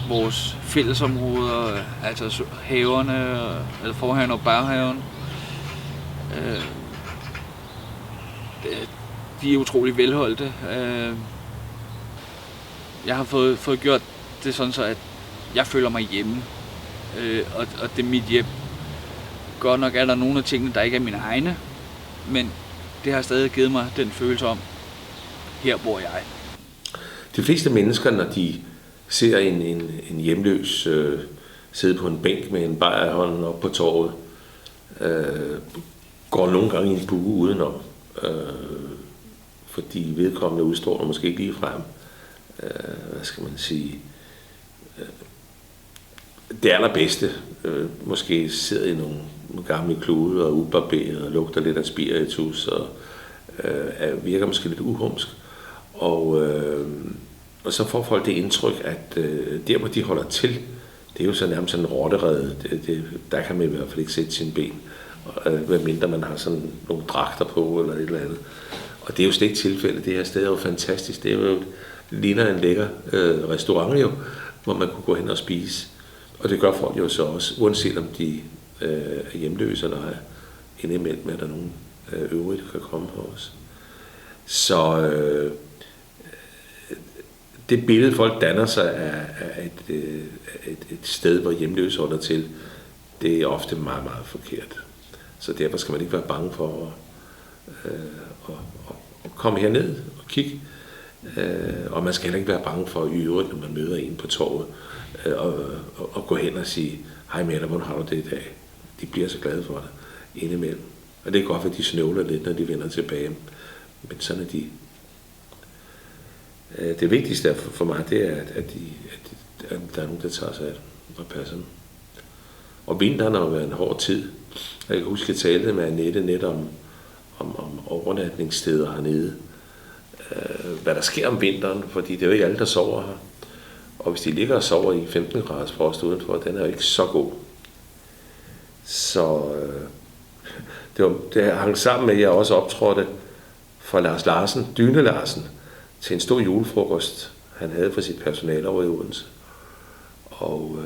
vores fællesområder, altså haverne, eller forhaven og baghaven. De er utrolig velholdte. Jeg har fået gjort det sådan, så at jeg føler mig hjemme, og det er mit hjem. Godt nok er der nogle af tingene, der ikke er mine egne, men det har stadig givet mig den følelse om, her bor jeg.
De fleste mennesker, når de ser en hjemløs sidde på en bænk med en bajer i hånden op på torvet, går nogle gange i en bue udenom, fordi vedkommende udstråler måske ikke lige frem. Hvad skal man sige? Det allerbedste måske sidder i nogle gamle klude og ubarberet og lugter lidt af spiritus og virker måske lidt uhumsk. Og så får folk det indtryk, at der hvor de holder til, det er jo så nærmest sådan en rotterede. Der kan man i hvert fald ikke sætte sine ben, medmindre man har sådan nogle dragter på eller et eller andet. Og det er jo slet ikke tilfældet. Det her sted er jo fantastisk. Det er jo ligner en lækker restaurant jo, hvor man kunne gå hen og spise. Og det gør folk jo så også, uanset om de er hjemløse eller er indimellem, at der nogen øvrigt, der kan komme her også. Så det billede, folk danner sig af et sted, hvor hjemløse holder til, det er ofte meget, meget forkert. Så derfor skal man ikke være bange for at komme herned og kigge. Og man skal heller ikke være bange for i øvrigt, når man møder en på torvet, og gå hen og sige, hej med dig, hvordan har du det i dag? De bliver så glade for dig indimellem. Og det er godt, at de snøvler lidt, når de vender tilbage. Men sådan er de. Det vigtigste for mig, det er, at der er nogen, der tager sig af og passer dem. Og vinteren har været en hård tid. Jeg kan huske, at jeg talte med Annette om overnatningssteder hernede. Hvad der sker om vinteren, fordi det er jo ikke alle, der sover her. Og hvis de ligger og sover i 15 graders frost udenfor, den er jo ikke så god. Så det hang sammen med, at jeg også optrådte for Lars Larsen, Dyne Larsen, til en stor julefrokost, han havde for sit personale over i Odense. Og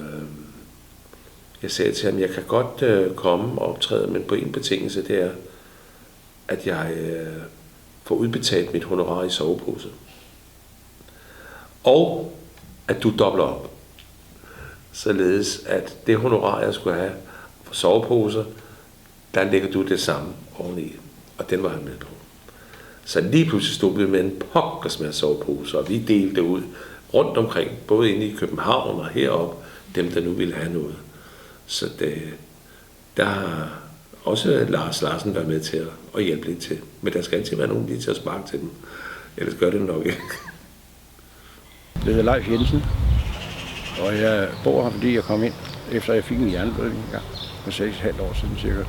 jeg sagde til ham, jeg kan godt komme og optræde, men på en betingelse, det er, at jeg får udbetalt mit honorar i sovepose. Og at du dobler op. Således at det honorar, jeg skulle have for soveposer, der lægger du det samme oveni. Og den var han med på. Så lige pludselig stod vi med en pokkers med soveposer, og vi delte ud rundt omkring, både inde i København og heroppe, dem der nu ville have noget. Så der har også Lars Larsen været med til at hjælpe lidt til. Men der skal altid være nogen lige til at sparke til dem. Ellers gør det nok ikke.
Jeg hedder Leif Jensen, og jeg bor her, fordi jeg kom ind, efter jeg fik en hjerneblødning en gang, for 6,5 år siden cirka.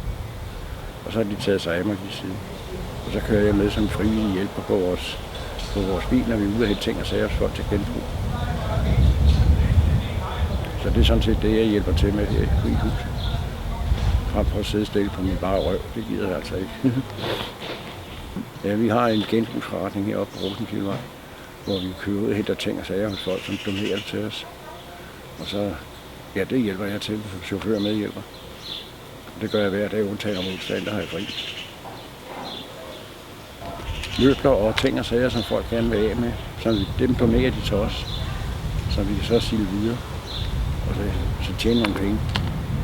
Og så har de taget sig af mig lige siden. Og så kører jeg med som frivillig hjælper på vores bil, når vi er ude og hente ting og sager for folk til genbrug. Så det er sådan set det, jeg hjælper til med her i huset. Frem for at sidde stille på min bare røv, det gider jeg altså ikke. Ja, vi har en genbrugsforretning heroppe på Rosenkildevej, hvor vi køber ud og henter ting og sager hos folk, som donerer det til os. Og så, ja, det hjælper jeg til, som chauffør medhjælper. Det gør jeg hver dag, undtagen om onsdagen, der har jeg fri. Møbler og ting og sager, som folk gerne vil af med, så dem donerer de til os, så vi kan så sælge videre. Og så tjene nogle penge.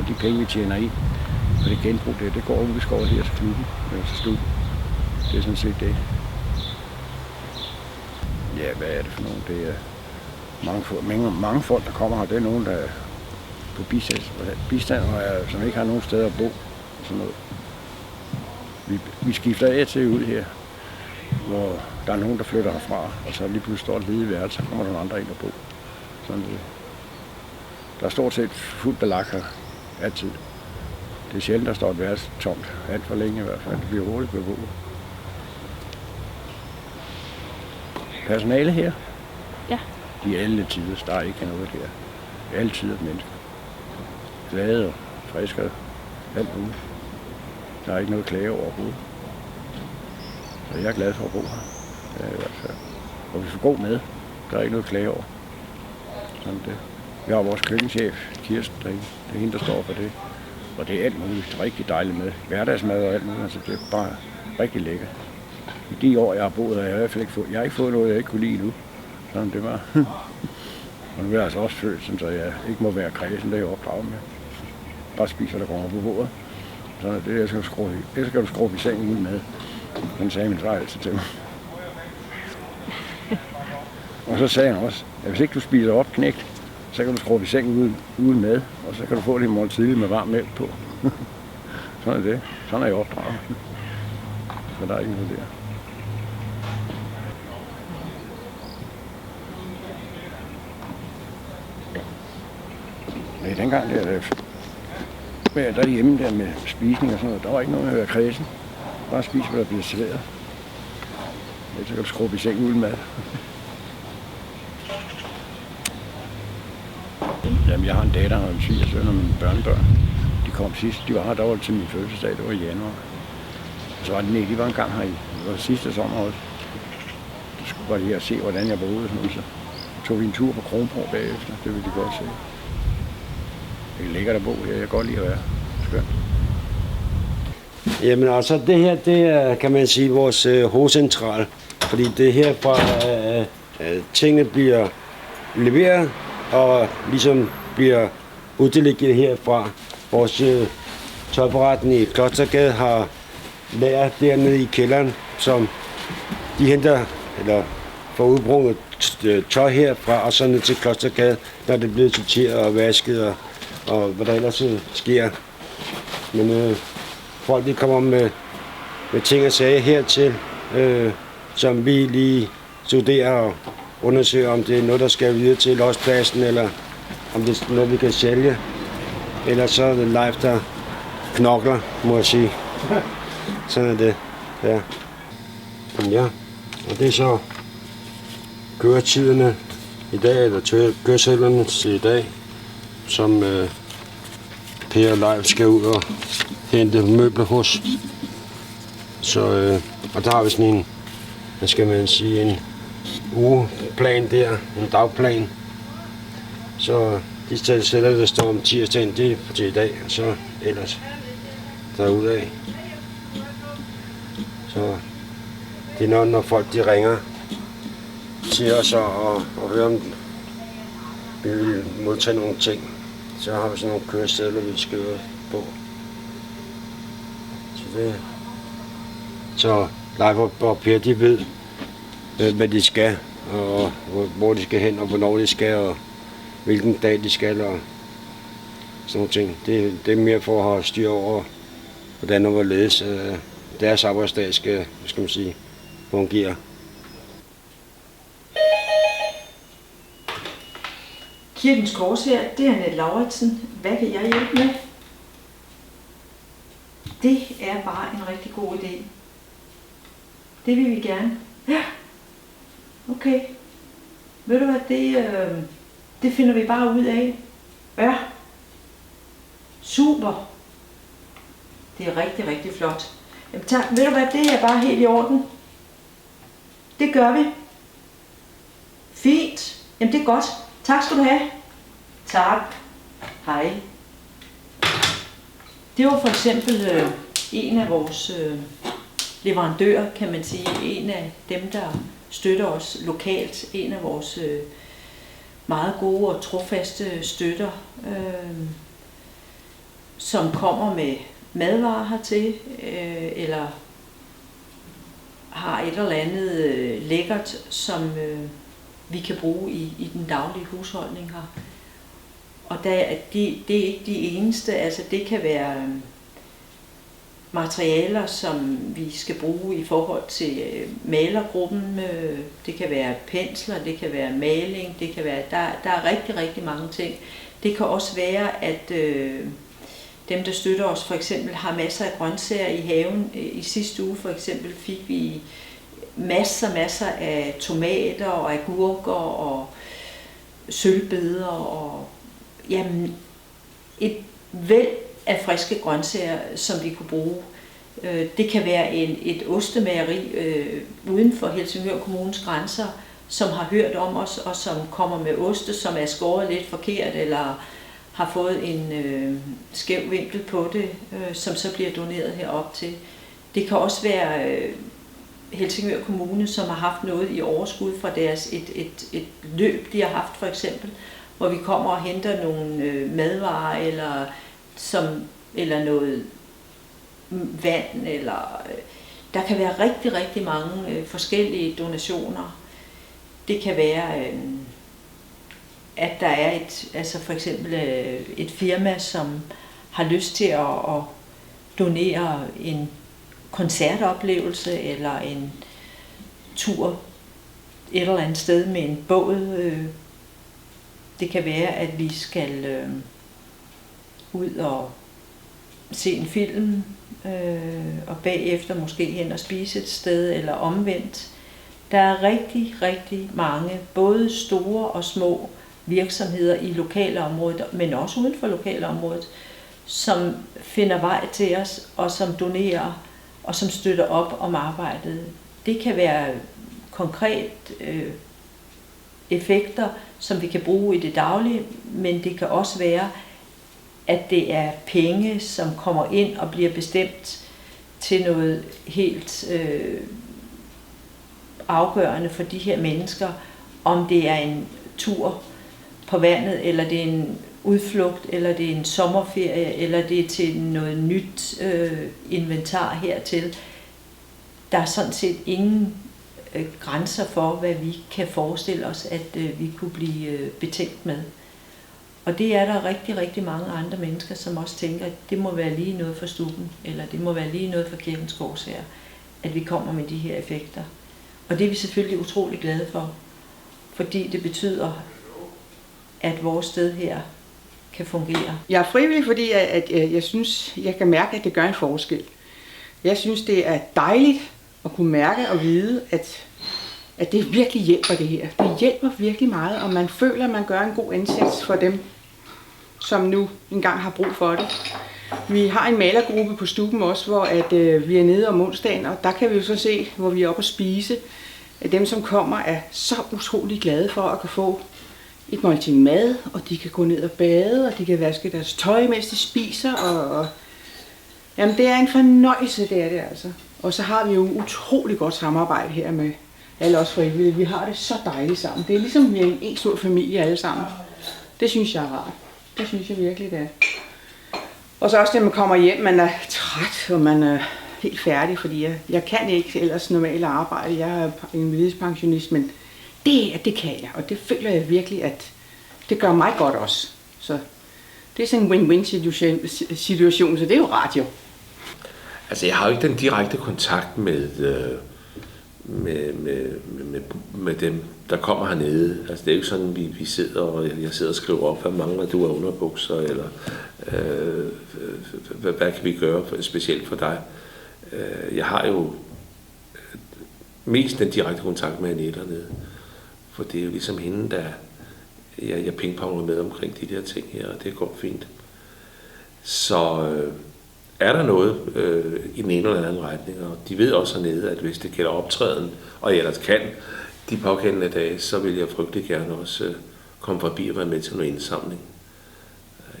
Og de penge, vi tjener ind, for det genbrug, det går ud i skoven her til klubben, eller til stuen. Det er sådan set det. Ja, hvad er det for nogen? Det er mange folk, der kommer her. Det er nogen, der er på bistand, som ikke har nogen steder at bo. Sådan noget. Vi skifter af til ud her, hvor der er nogen, der flytter herfra, og så lige pludselig står et ledigt værelse, så kommer der nogle andre ind og bo. Sådan det. Der er stort set fuldt belagt her, altid. Det er sjældent, der står et værelse tomt. Alt for længe i hvert fald. Det bliver hurtigt beboet. Personale her?
Ja.
De er alle tider. Der er ikke noget her. Alle tider mennesker. Glade og friske. Alt muligt. Der er ikke noget at klage over overhovedet. Så jeg er glad for at bo her. Ja, i hvert fald. Og vi får god mad. Der er ikke noget at klage over. Sådan det. Vi har vores køkkenchef, Kirsten, derinde. Det er hende, der står for det. Og det er alt muligt. Det er rigtig dejligt med. Hverdagsmad og alt muligt. Altså, det er bare rigtig lækkert. I de år, jeg har boet, har jeg i hvert fald ikke fået. Jeg har ikke fået noget, jeg ikke kunne lide nu. Sådan det var. Og nu er jeg altså også født, så jeg ikke må være kredsen, det er jeg opdraget med. Bare spiser, der kommer på bordet. Sådan det, jeg skal du skrue i sengen uden mad. Den sagde min far altid til mig. Og så sagde han også, at hvis ikke du spiser op, knægt, så kan du skrue i sengen uden mad, og så kan du få det måltid med varm mælk på. Sådan er det. Sådan er jeg opdraget. Så der er ikke noget der. Nej, dengang derhjemme der med spisning og sådan noget, der var ikke noget med at være kredsen. Bare spise, hvad der bliver serveret. Så kan du skrue i sengen uden mad. Jamen, jeg har en datter og en svigersøn og mine børnebørn. De kom sidst. De var her, der var til min fødselsdag, det var i januar. Og så var de var en gang her i. Det var sidste sommer også. Så skulle bare lige se, hvordan jeg boede. Så tog vi en tur på Kronborg bagefter. Det ville de godt se. Det er lækkert at bo her. Jeg kan godt lide at være. Skønt.
Jamen altså, det her, det er, kan man sige, vores hovedcentral. Fordi det er herfra, tingene bliver leveret og ligesom bliver uddelegeret herfra. Vores tøjforretning i Klostergade har lager dernede i kælderen, som de henter eller får udbrunget tøj herfra og så ned til Klostergade, når det bliver sorteret og vasket og hvad der ellers sker. Men folk de kommer med ting og sager hertil, som vi lige studerer og undersøger, om det er noget, der skal videre til lospladsen, eller om det er noget, vi kan sælge. Eller så er det Leif, der knokler, må jeg sige. Sådan er det. Ja. Ja, og det er så køretiderne i dag, eller køresedlerne til i dag, som Per og Leif skal ud og hente møbler hos. Så, og der har vi sådan en, hvad skal man sige, en ugeplan der, en dagplan. Så de sætter, der står om tirsdagen, det er til i dag, og så ellers derudad. Så det er når folk de ringer til os og hører, om vi vil modtage nogle ting. Så har vi sådan nogle køresedler, vi skriver på. Så Leif og Per, de ved, hvad de skal, og hvor de skal hen, og hvornår de skal, og hvilken dag de skal, og sådan nogle ting. Det er mere for at have styr over, hvordan og hvorledes deres arbejdsdag skal man sige, fungere.
Kirkens Kors her, det er Annette Lauritsen. Hvad kan jeg hjælpe med? Det er bare en rigtig god idé. Det vil vi gerne. Ja. Okay. Ved du hvad, det finder vi bare ud af. Ja. Super. Det er rigtig, rigtig flot. Jamen, tak. Ved du hvad, det er bare helt i orden. Det gør vi. Fint. Jamen, det er godt. Tak skal du have. Tak. Hej. Det var for eksempel en af vores leverandører, kan man sige. En af dem, der støtter os lokalt. En af vores meget gode og trofaste støtter, som kommer med madvarer hertil, eller har et eller andet lækkert, som vi kan bruge i den daglige husholdning her. Og det er ikke de eneste, altså det kan være materialer, som vi skal bruge i forhold til malergruppen. Det kan være pensler, det kan være maling, det kan være, der er rigtig, rigtig mange ting. Det kan også være, at dem, der støtter os, for eksempel har masser af grøntsager i haven. I sidste uge for eksempel fik vi masser af tomater og agurker og sølvbeder og jamen, et væld af friske grøntsager, som vi kunne bruge. Det kan være et ostemageri uden for Helsingør Kommunes grænser, som har hørt om os, og som kommer med oste, som er skåret lidt forkert, eller har fået en skæv vinkel på det, som så bliver doneret herop til. Det kan også være Helsingør Kommune, som har haft noget i overskud fra deres et løb, de har haft for eksempel, hvor vi kommer og henter nogle madvarer, eller noget vand, eller der kan være rigtig, rigtig mange forskellige donationer. Det kan være, at der er for eksempel et firma, som har lyst til at donere en koncertoplevelse eller en tur et eller andet sted med en båd. Det kan være, at vi skal ud og se en film, og bagefter måske hen og spise et sted, eller omvendt. Der er rigtig, rigtig mange, både store og små virksomheder i lokalområdet, men også uden for lokalområdet, som finder vej til os, og som donerer, og som støtter op om arbejdet. Det kan være konkret effekter, som vi kan bruge i det daglige, men det kan også være, at det er penge, som kommer ind og bliver bestemt til noget helt afgørende for de her mennesker, om det er en tur på vandet, eller det er en udflugt, eller det er en sommerferie, eller det er til noget nyt inventar hertil. Der er sådan set ingen grænser for, hvad vi kan forestille os, at vi kunne blive betænkt med. Og det er der rigtig, rigtig mange andre mennesker, som også tænker, at det må være lige noget for Stubben, eller det må være lige noget for Kirkens Gårdsager, at vi kommer med de her effekter. Og det er vi selvfølgelig utrolig glade for, fordi det betyder, at vores sted her kan fungere.
Jeg er frivillig, fordi jeg synes, jeg kan mærke, at det gør en forskel. Jeg synes, det er dejligt at kunne mærke og vide, at det virkelig hjælper det her. Det hjælper virkelig meget, og man føler, at man gør en god indsats for dem, som nu engang har brug for det. Vi har en malergruppe på Stubben også, hvor vi er nede om onsdagen, og der kan vi jo så se, hvor vi er oppe at spise, at dem, som kommer, er så utrolig glade for at kunne få et måltid mad, og de kan gå ned og bade, og de kan vaske deres tøj, mens de spiser, og jamen, det er en fornøjelse, det er det altså. Og så har vi jo utrolig godt samarbejde her med alle os frivillige. Vi har det så dejligt sammen. Det er ligesom vi er en stor familie alle sammen. Det synes jeg er rart. Det synes jeg virkelig, det er. Og så også, når man kommer hjem, man er træt, og man er helt færdig, fordi jeg kan ikke ellers normalt arbejde. Jeg er invalidispensionist, men det kan jeg, og det føler jeg virkelig, at det gør mig godt også. Så det er sådan en win-win situation, så det er jo rart jo.
Altså, jeg har jo ikke den direkte kontakt med dem, der kommer hernede. Altså, det er jo ikke sådan, vi sidder, og jeg sidder og skriver op, hvad mangler du af underbukser, eller hvad kan vi gøre specielt for dig. Jeg har jo mest den direkte kontakt med Annette hernede, for det er jo ligesom hende, jeg pingponger med omkring de der ting her, og det går fint. Så er der noget i den ene eller anden retning, og de ved også hernede, at hvis det gælder optræden, og jeg ellers kan de pågældende dage, så vil jeg frygtelig gerne også komme forbi og være med til noget indsamling.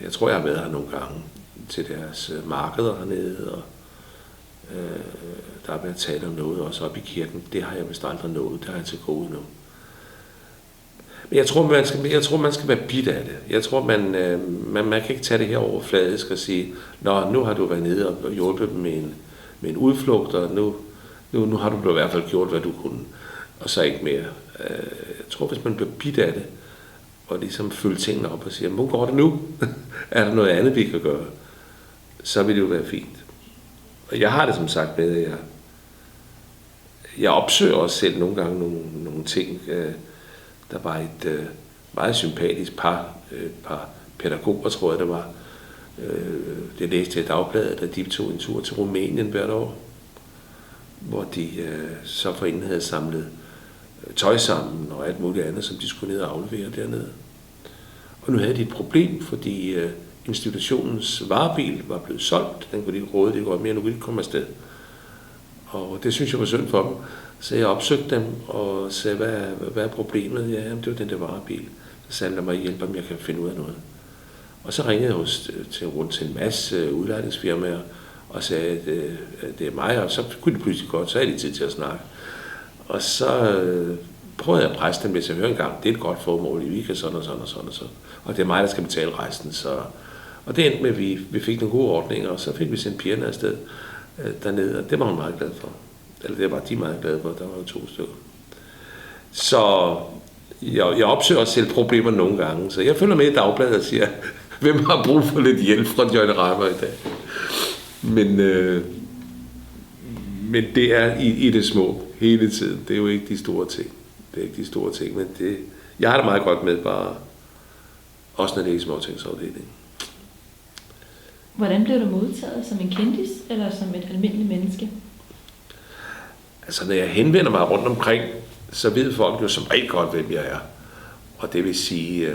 Jeg tror, jeg har været her nogle gange til deres markeder hernede, og der har været talt om noget også op i kirken. Det har jeg vist aldrig nået, det har jeg til gode nu. Men jeg tror, man skal være bidt af det. Jeg tror, man kan ikke tage det her overfladisk og sige, nå, nu har du været nede og hjulpet dem med en udflugt, og nu har du i hvert fald gjort, hvad du kunne, og så ikke mere. Jeg tror, hvis man bliver bidt af det, og ligesom fylder tingene op og siger, hvor går det nu? Er der noget andet, vi kan gøre? Så vil det jo være fint. Og jeg har det som sagt med, at jeg opsøger også selv nogle gange nogle ting. Der var et meget sympatisk par pædagoger, tror jeg det var. Det læste jeg i Dagbladet, at de tog en tur til Rumænien hvert år, hvor de så forinden havde samlet tøj sammen og alt muligt andet, som de skulle ned og aflevere dernede. Og nu havde de et problem, fordi institutionens varebil var blevet solgt. Den kunne de ikke råde, det går mere, nu kunne de ikke komme afsted. Og det synes jeg var synd for dem. Så jeg opsøgte dem og sagde, hvad er problemet? Ja, det var den der varebil. Så sagde han, lad mig hjælpe, om jeg kan finde ud af noget. Og så ringede jeg rundt til en masse udlejningsfirmaer og sagde, at det er mig, og så kunne de pludselig godt, så havde de tid til at snakke. Og så prøvede jeg at presse dem, hvis jeg hører en gang, det er et godt formål, vi kan sådan og sådan og sådan og sådan. Og det er mig, der skal betale resten. Og det endte med, at vi fik nogle gode ordninger, og så fik vi sendt pigerne afsted dernede, og det var hun meget glad for. Eller det var de meget glade for, der var jo 2 stykker. Så jeg opsøger også selv problemer nogle gange, så jeg følger med i Dagbladet og siger, hvem har brug for lidt hjælp fra Joyne Reimer i dag? Men det er i det små hele tiden. Det er jo ikke de store ting. Det er ikke de store ting, men jeg har det meget godt med bare, også når det er i småtingsafdelingen.
Hvordan blev du modtaget? Som en kendis eller som et almindeligt menneske?
Altså, når jeg henvender mig rundt omkring, så ved folk jo som regel godt, hvem jeg er. Og det vil sige...
Jeg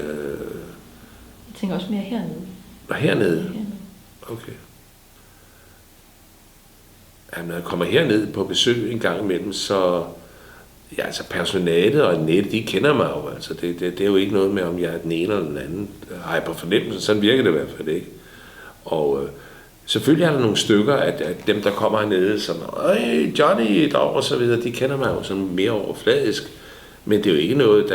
tænker også mere hernede.
Hernede? Okay. Ja, når jeg kommer herned på besøg en gang imellem, så... Ja, altså personalet og Annette, de kender mig jo. Altså, det er jo ikke noget med, om jeg er den ene eller den anden. Har jeg på fornemmelse, sådan virker det i hvert fald ikke. Og selvfølgelig er der nogle stykker af dem, der kommer hernede, som Johnny i dag og så videre, de kender mig jo sådan mere overfladisk. Men det er jo ikke noget,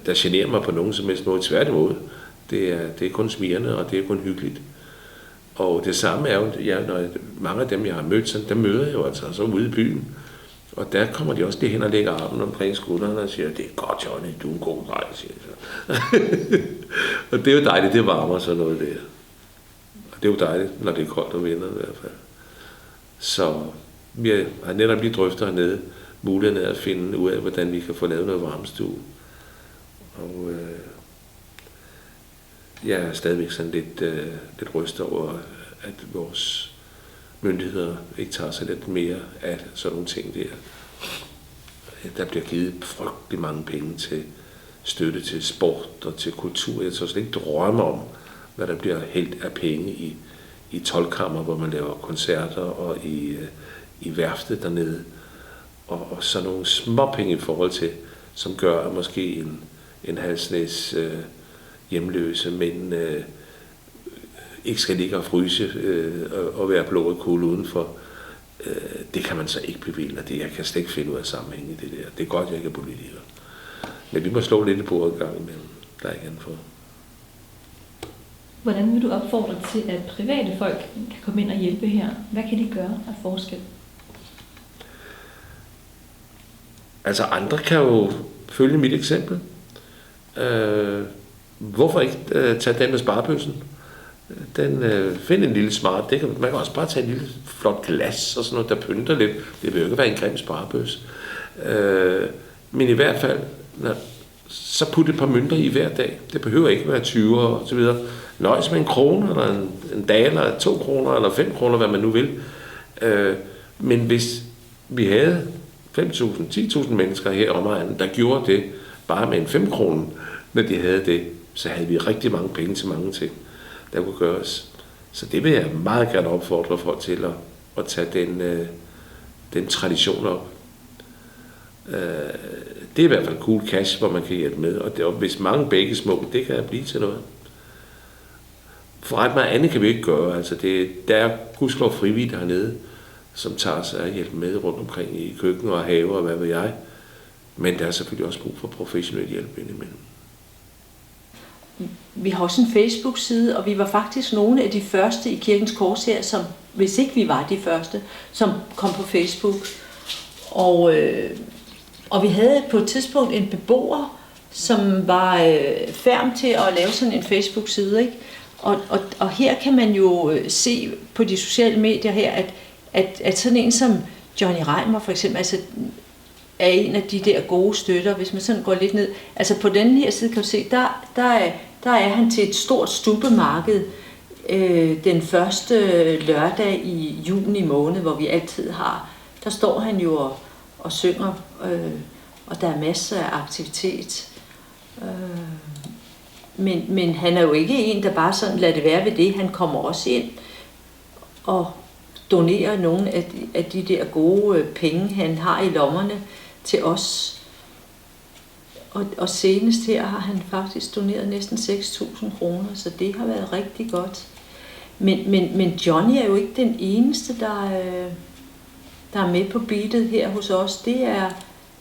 der generer mig på nogen som helst måde. Tværtimod. Det er kun smirrende, og det er kun hyggeligt. Og det samme er jo, når mange af dem, jeg har mødt, sådan, dem møder jeg jo altså så ude i byen. Og der kommer de også lige hen og lægger armen omkring skuldrene og siger, det er godt, Johnny, du er en god dreng, siger de så. Og det er jo dejligt, det varmer sådan noget der. Og det er jo dejligt, når det er koldt og vinder i hvert fald. Så vi har netop lige drøftet hernede muligheden af at finde ud af, hvordan vi kan få lavet noget varmestue. Og jeg er stadigvæk sådan lidt rystet over, at vores myndigheder ikke tager sig lidt mere af sådan nogle ting der. Der bliver givet frygtelig mange penge til støtte til sport og til kultur. Jeg tror slet ikke drømme om, hvad der bliver hældt af penge i toldkammer, hvor man laver koncerter, og i værftet dernede. Og sådan nogle småpenge i forhold til, som gør, at måske en halsnæs hjemløse, men ikke skal ligge og fryse og være blodet kugle udenfor. Det kan man så ikke bevilge, og jeg kan slet ikke finde ud af sammenhængen i det der. Det er godt, jeg ikke er politiker. Men vi må slå lidt i bordet en gang imellem. Der er ikke andet for.
Hvordan vil du opfordre til, at private folk kan komme ind og hjælpe her? Hvad kan de gøre af forskel?
Altså andre kan jo følge mit eksempel. Hvorfor ikke tage den med sparebøssen? Find en lille smart. Man kan også bare tage en lille flot glas og sådan noget, der pynter lidt. Det vil jo ikke være en grim sparebøs. Men i hvert fald, så put et par mønter i hver dag. Det behøver ikke være 20 og så videre. Nøjes med en krone, eller en daler, eller 2 kroner, eller 5 kroner, hvad man nu vil. Men hvis vi havde 5.000, 10.000 mennesker her omegnen, der gjorde det bare med en 5 kroner, når de havde det, så havde vi rigtig mange penge til mange ting, der kunne gøres. Så det vil jeg meget gerne opfordre folk til at tage den tradition op. Det er i hvert fald cool cash, hvor man kan hjælpe med, og hvis mange begge små, det kan blive til noget. For ret meget andet kan vi ikke gøre. Altså der er gudskelov frivillige hernede, som tager sig at hjælpe med rundt omkring i køkken og haver og hvad ved jeg. Men der er selvfølgelig også brug for professionel hjælp indimellem.
Vi har også en Facebook-side, og vi var faktisk nogle af de første i Kirkens Korshær, som, hvis ikke vi var de første, som kom på Facebook. Og vi havde på et tidspunkt en beboer, som var færm til at lave sådan en Facebook-side, ikke? Og her kan man jo se på de sociale medier her, at sådan en som Johnny Reimer for eksempel, altså er en af de der gode støtter, hvis man sådan går lidt ned. Altså på den her side kan du se, der er han til et stort stubbemarked den første lørdag i juni måned, hvor vi altid har. Der står han jo og synger, og der er masser af aktivitet. Men han er jo ikke en, der bare sådan lader det være ved det. Han kommer også ind og donerer nogle af de der gode penge, han har i lommerne til os. Og senest her har han faktisk doneret næsten 6.000 kroner, så det har været rigtig godt. Men Johnny er jo ikke den eneste, der er med på beatet her hos os. Det er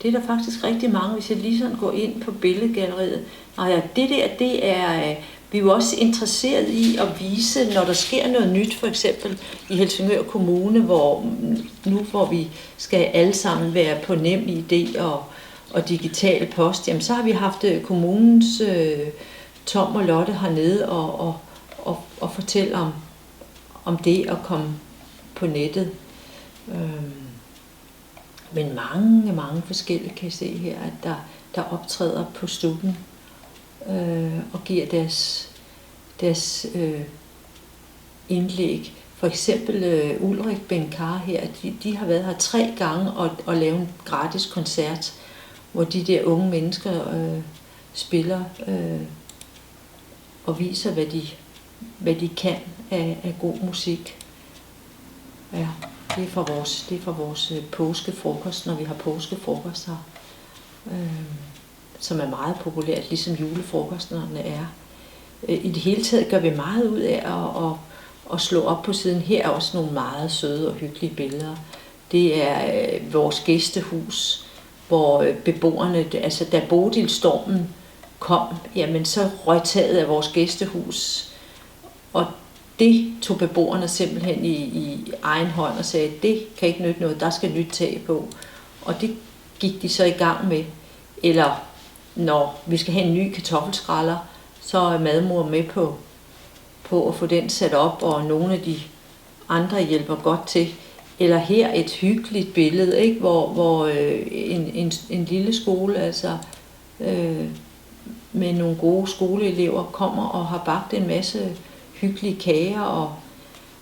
der faktisk rigtig mange, hvis jeg lige sådan går ind på billedgalleriet. Og ja, det er vi er jo også interesseret i at vise, når der sker noget nyt, for eksempel i Helsingør Kommune, hvor vi skal alle sammen være på NemID og digital post, jamen så har vi haft kommunens Tom og Lotte hernede og fortælle om det at komme på nettet. Men mange forskellige kan I se her, at der optræder på Stubben og giver deres indlæg. For eksempel Ulrik Benkar her, de har været her 3 gange og lavet en gratis koncert, hvor de der unge mennesker spiller og viser, hvad de kan af god musik. Ja, det er for vores påskefrokost, når vi har påskefrokost her, som er meget populært, ligesom julefrokosterne er. I det hele taget gør vi meget ud af at slå op på siden. Her er også nogle meget søde og hyggelige billeder. Det er vores gæstehus, hvor beboerne, altså da Bodilstormen kom, jamen så røg taget af vores gæstehus, og det tog beboerne simpelthen i egen hånd og sagde, det kan ikke nytte noget, der skal nyt tag på. Og det gik de så i gang med. Eller når vi skal have en ny kartoffelskræller, så er madmor med på at få den sat op, og nogle af de andre hjælper godt til. Eller her et hyggeligt billede, ikke? Hvor en lille skole, altså med nogle gode skoleelever, kommer og har bagt en masse hyggelige kager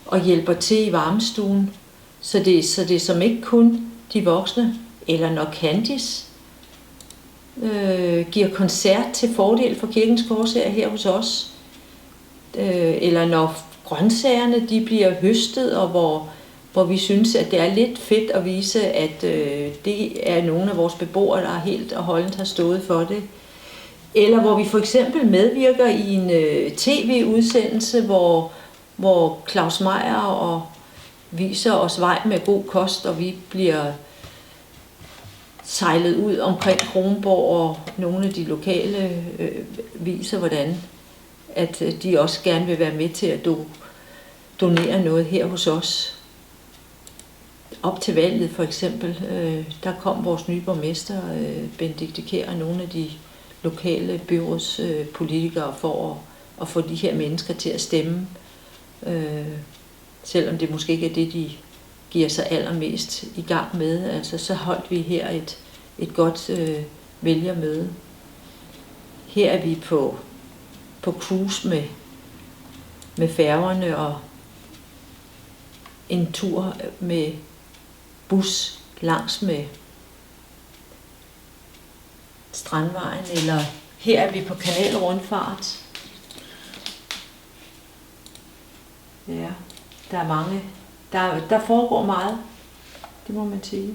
og hjælper til i varmestuen. Så det er som ikke kun de voksne, eller når Candice giver koncert til fordel for Kirkens Korshær her hos os, eller når grøntsagerne de bliver høstet, og hvor vi synes, at det er lidt fedt at vise, at det er nogle af vores beboere, der helt og holdent har stået for det. Eller hvor vi for eksempel medvirker i en tv-udsendelse, hvor Claus Meyer og viser os vej med god kost, og vi bliver sejlet ud omkring Kronborg, og nogle af de lokale viser, hvordan at de også gerne vil være med til at donere noget her hos os. Op til valget for eksempel, der kom vores nye borgmester, Benedikte Kjær, og nogle af de lokale byrådspolitikere for at få de her mennesker til at stemme, selvom det måske ikke er det, de giver sig allermest i gang med. Altså, så holdt vi her et godt vælgermøde. Her er vi på cruise med færgerne og en tur med bus langs med Strandvejen eller Her er vi på kanalrundfart. Ja, der er mange. Der foregår meget. Det må man sige.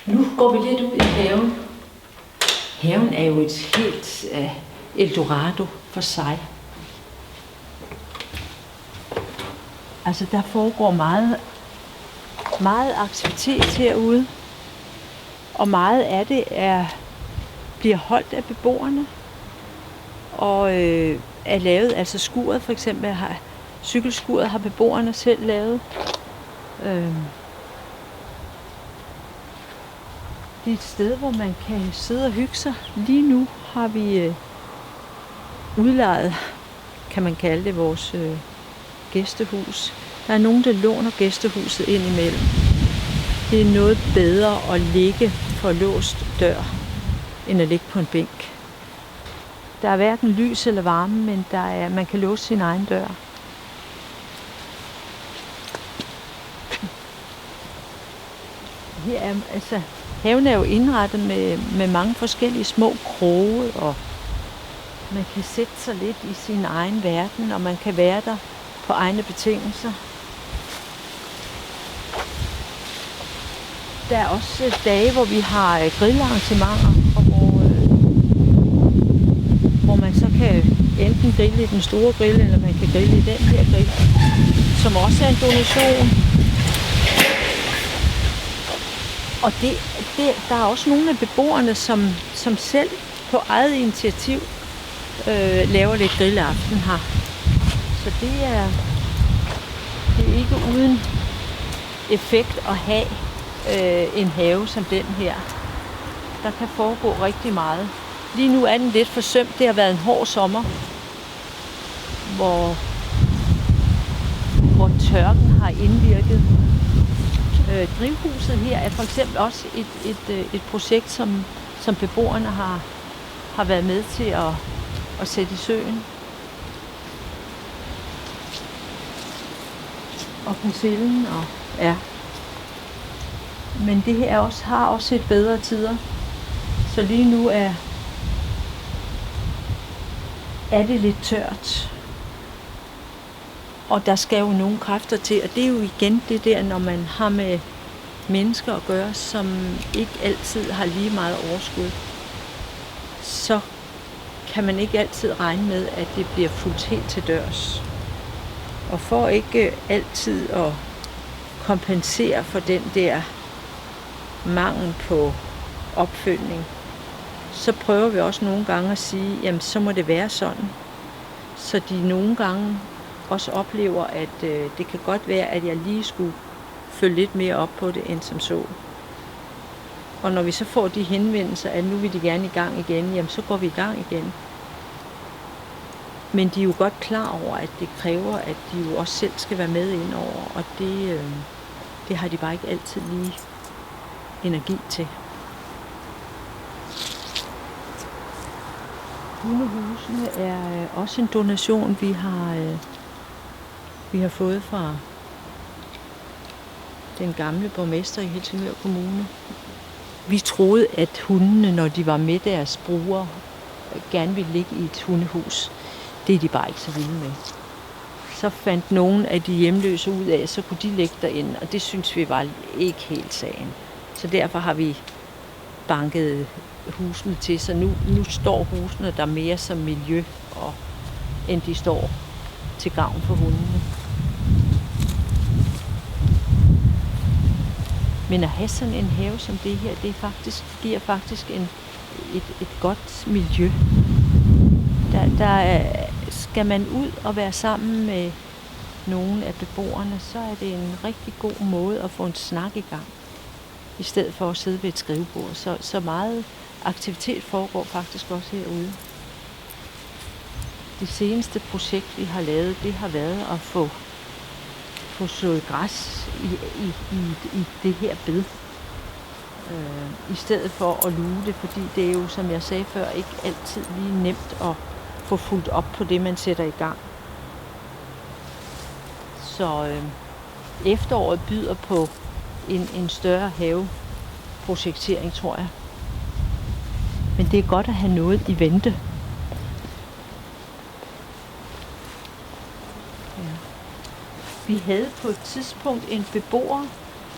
Nu går vi lidt ud i haven. Haven er jo et helt Eldorado for sig. Altså, der foregår meget aktivitet herude. Og meget af det bliver holdt af beboerne. Og er lavet, altså skuret for eksempel, cykelskuret har beboerne selv lavet. Det er et sted, hvor man kan sidde og hygge sig. Lige nu har vi udlejet, kan man kalde det, vores gæstehus. Der er nogen, der låner gæstehuset ind imellem. Det er noget bedre at ligge for låst dør, end at ligge på en bænk. Der er hverken lys eller varme, men man kan låse sin egen dør. Her er, altså, haven er jo indrettet med mange forskellige små kroge, og man kan sætte sig lidt i sin egen verden, og man kan være der på egne betingelser. Der er også dage, hvor vi har grillarrangementer, og hvor man så kan enten grille i den store grill, eller man kan grille i den her grill, som også er en donation. Og der er også nogle af beboerne, som selv på eget initiativ laver lidt grillaften her. Så det er ikke uden effekt at have en have som den her. Der kan foregå rigtig meget. Lige nu er den lidt forsømt. Det har været en hård sommer, hvor tørken har indvirket. Drivhuset her er for eksempel også et projekt, som beboerne har været med til at sætte i søen. Og Porcellen og ja. Men det her har også et bedre tider. Så lige nu er det lidt tørt. Og der skal jo nogle kræfter til, og det er jo igen det der, når man har med mennesker at gøre, som ikke altid har lige meget overskud, så kan man ikke altid regne med, at det bliver fuldt helt til dørs. Og for ikke altid at kompensere for den der mangel på opfølgning, så prøver vi også nogle gange at sige, jamen så må det være sådan. Så de nogle gange også oplever, at det kan godt være, at jeg lige skulle følge lidt mere op på det, end som så. Og når vi så får de henvendelser, at nu vil de gerne i gang igen, jamen så går vi i gang igen. Men de er jo godt klar over, at det kræver, at de jo også selv skal være med indover, og det har de bare ikke altid lige energi til. Hundehusene er også en donation, vi har fået fra den gamle borgmester i Helsingør Kommune. Vi troede, at hundene, når de var med deres brugere, gerne ville ligge i et hundehus. Det er de bare ikke så vilde med. Så fandt nogle af de hjemløse ud af, så kunne de ligge derinde, og det synes vi var ikke helt sagen. Så derfor har vi banket husene til, så nu står husene der mere som miljø, end de står til gavn for hundene. Men at have sådan en have som det her, giver faktisk et godt miljø. Der skal man ud og være sammen med nogle af beboerne, så er det en rigtig god måde at få en snak i gang, i stedet for at sidde ved et skrivebord. Så meget aktivitet foregår faktisk også herude. Det seneste projekt, vi har lavet, det har været at få slået græs i det her bed. I stedet for at luge det, fordi det er jo, som jeg sagde før, ikke altid lige nemt at få fulgt op på det, man sætter i gang. Så efteråret byder på en større haveprojektering, tror jeg. Men det er godt at have noget i vente. Ja. Vi havde på et tidspunkt en beboer,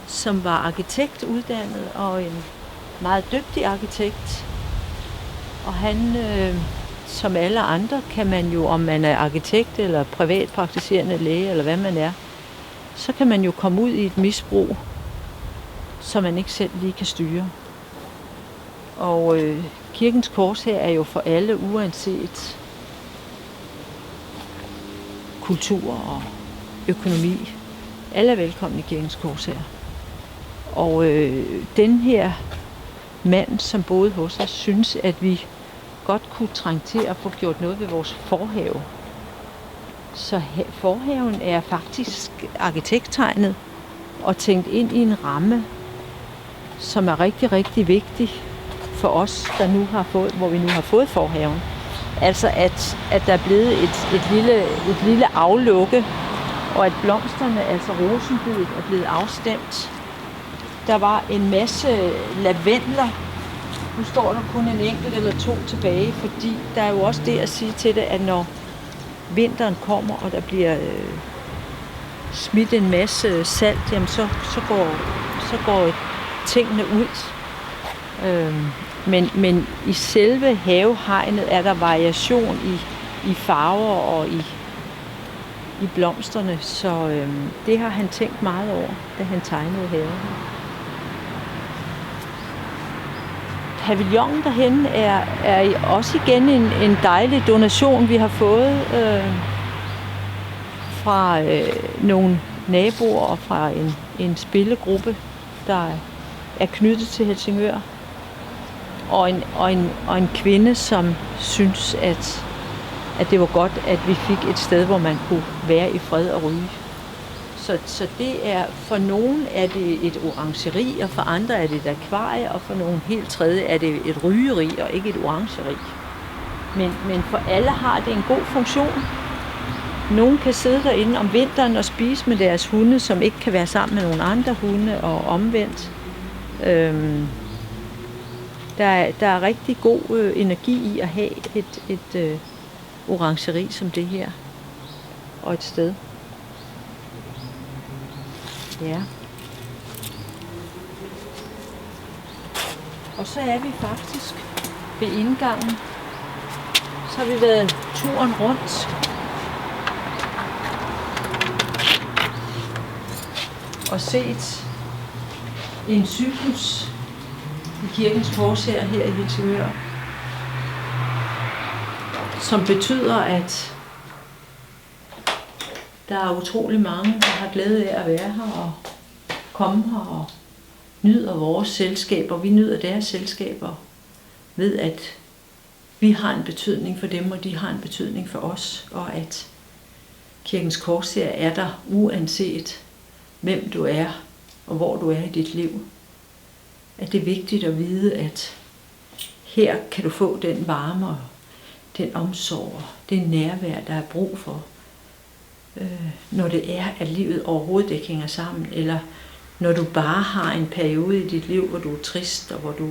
som var arkitektuddannet og en meget dygtig arkitekt. Og han, som alle andre, kan man jo, om man er arkitekt eller privatpraktiserende læge eller hvad man er, så kan man jo komme ud i et misbrug, som man ikke selv lige kan styre. Og Kirkens Korshær er jo for alle, uanset kultur og økonomi. Alle er velkomne i Kirkens Korshær. Og den her mand, som boede hos os, synes, at vi godt kunne trænge til at få gjort noget ved vores forhave. Så forhaven er faktisk arkitekttegnet og tænkt ind i en ramme, som er rigtig, rigtig vigtig for os, der nu har fået, hvor vi nu har fået forhaven. Altså at der er blevet et lille aflukke, og at blomsterne, altså rosenbedet, er blevet afstemt. Der var en masse lavendler. Nu står der kun en enkelt eller to tilbage, fordi der er jo også det at sige til det, at når vinteren kommer, og der bliver smidt en masse salt, jamen så går tingene ud. Men i selve havehegnet er der variation i farver og i blomsterne, så det har han tænkt meget over, da han tegnede haven. Pavillonen derhenne er også igen en dejlig donation, vi har fået fra nogle naboer og fra en spillegruppe, der er knyttet til Helsingør. Og en kvinde, som synes, at det var godt, at vi fik et sted, hvor man kunne være i fred og ryge. Så det er, for nogen er det et orangeri, og for andre er det et akvarie, og for nogen helt tredje er det et rygeri og ikke et orangeri. Men for alle har det en god funktion. Nogen kan sidde derinde om vinteren og spise med deres hunde, som ikke kan være sammen med nogle andre hunde, og omvendt. Der er rigtig god energi i at have et orangeri som det her, og et sted. Ja. Og så er vi faktisk ved indgangen. Så har vi været turen rundt. Og set en cyklus i Kirkens Korshær her i Helsingør, som betyder, at der er utrolig mange, der har glæde af at være her og komme her og nyder vores selskaber. Vi nyder deres selskaber ved, at vi har en betydning for dem, og de har en betydning for os, og at Kirkens Korshær er der uanset hvem du er og hvor du er i dit liv. At det er vigtigt at vide, at her kan du få den varme og den omsorg og det nærvær, der er brug for. Når det er, at livet overhovedet ikke hænger sammen, eller når du bare har en periode i dit liv, hvor du er trist, og hvor du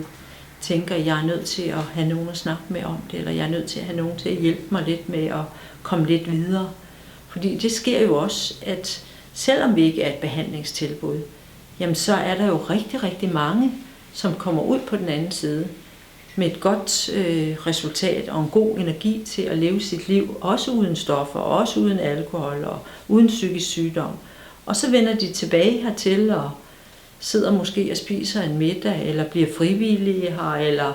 tænker, at jeg er nødt til at have nogen at snakke med om det, eller jeg er nødt til at have nogen til at hjælpe mig lidt med at komme lidt videre. Fordi det sker jo også, at selvom vi ikke er et behandlingstilbud, jamen så er der jo rigtig, rigtig mange, som kommer ud på den anden side med et godt resultat og en god energi til at leve sit liv, også uden stoffer, også uden alkohol og uden psykisk sygdom. Og så vender de tilbage hertil og sidder måske og spiser en middag, eller bliver frivillige her, eller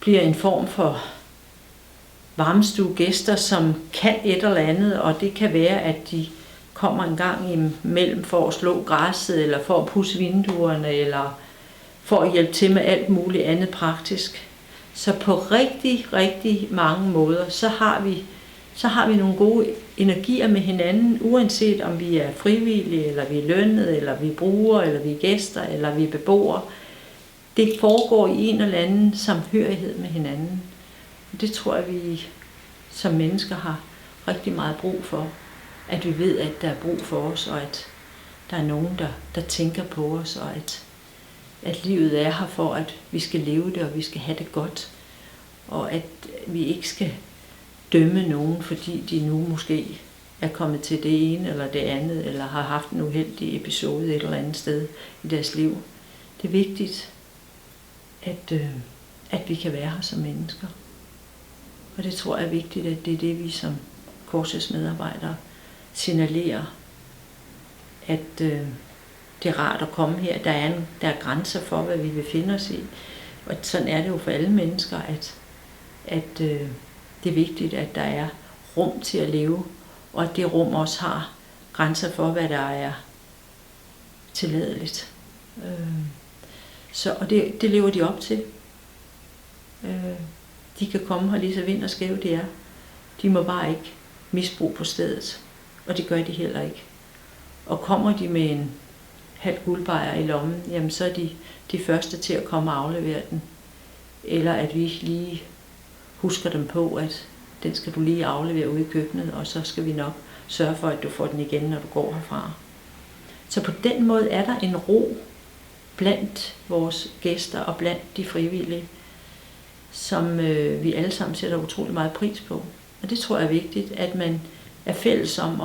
bliver en form for varmestuegæster, som kan et eller andet, og det kan være, at de kommer en gang imellem for at slå græsset, eller for at pudse vinduerne, eller for at hjælpe til med alt muligt andet praktisk. Så på rigtig, rigtig mange måder, så har vi nogle gode energier med hinanden, uanset om vi er frivillige, eller vi er lønnet, eller vi er brugere, eller vi er gæster, eller vi er beboere. Det foregår i en eller anden samhørighed med hinanden. Det tror jeg, vi som mennesker har rigtig meget brug for. At vi ved, at der er brug for os, og at der er nogen, der tænker på os, og at livet er her for, at vi skal leve det, og vi skal have det godt. og at vi ikke skal dømme nogen, fordi de nu måske er kommet til det ene eller det andet, eller har haft en uheldig episode et eller andet sted i deres liv. Det er vigtigt, at vi kan være her som mennesker. Og det tror jeg er vigtigt, at det er det, vi som Korsets medarbejdere signalerer, at det er rart at komme her. Der er grænser for, hvad vi vil finde os i. Og sådan er det jo for alle mennesker, at det er vigtigt, at der er rum til at leve, og at det rum også har grænser for, hvad der er tilladeligt. Og det lever de op til. De kan komme her lige så vind og skæve det er. De må bare ikke misbruge på stedet, og det gør de heller ikke. Og kommer de med en halv guldbejer i lommen, jamen så er de første til at komme og aflevere den. Eller at vi lige husker dem på, at den skal du lige aflevere ude i køkkenet, og så skal vi nok sørge for, at du får den igen, når du går herfra. Så på den måde er der en ro blandt vores gæster og blandt de frivillige, som vi alle sammen sætter utrolig meget pris på. Og det tror jeg er vigtigt, at man er fælles om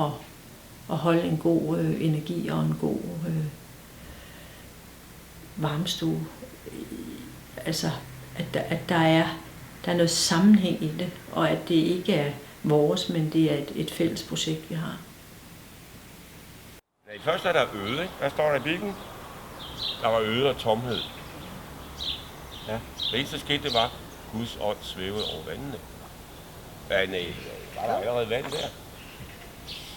at holde en god energi og en god varmestue. Altså, at der er noget sammenhæng i det, og at det ikke er vores, men det er et fælles projekt, vi har.
Ja, først er der øde, ikke? Hvad står der i bilen? Der var øde og tomhed. Ja, det eneste skete, det var, Guds ånd svævede over vandene. Ja, nej, var der allerede vand der?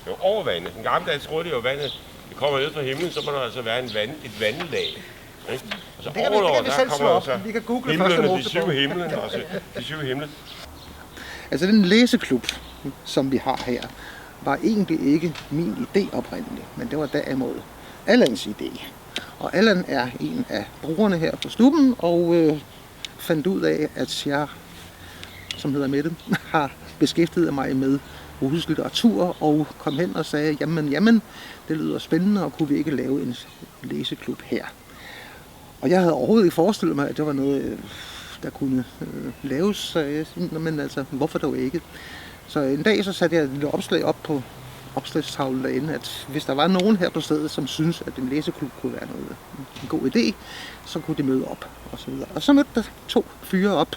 Jo, over vandet. Den gamle dag troede de jo, vandet det kommer ned fra himlen, så må der altså være et vandlag. Ikke? Og så ovenover, der kommer så himlen, de syv himlen, og så de syv himlen.
Altså den læseklub, som vi har her, var egentlig ikke min idé oprindeligt, men det var derimod Allans idé. Og Allan er en af brugerne her på Stubben, og fandt ud af, at jeg, som hedder Mette, har beskæftiget mig med russisk litteratur, og kom hen og sagde, jamen, det lyder spændende, og kunne vi ikke lave en læseklub her? Og jeg havde overhovedet ikke forestillet mig, at det var noget, der kunne laves, men altså, hvorfor dog ikke? Så en dag så satte jeg et lille opslag op på opslagstavlen derinde, at hvis der var nogen her på stedet, som synes at en læseklub kunne være en god idé, så kunne de møde op, og så videre. Og så mødte der 2 fyre op,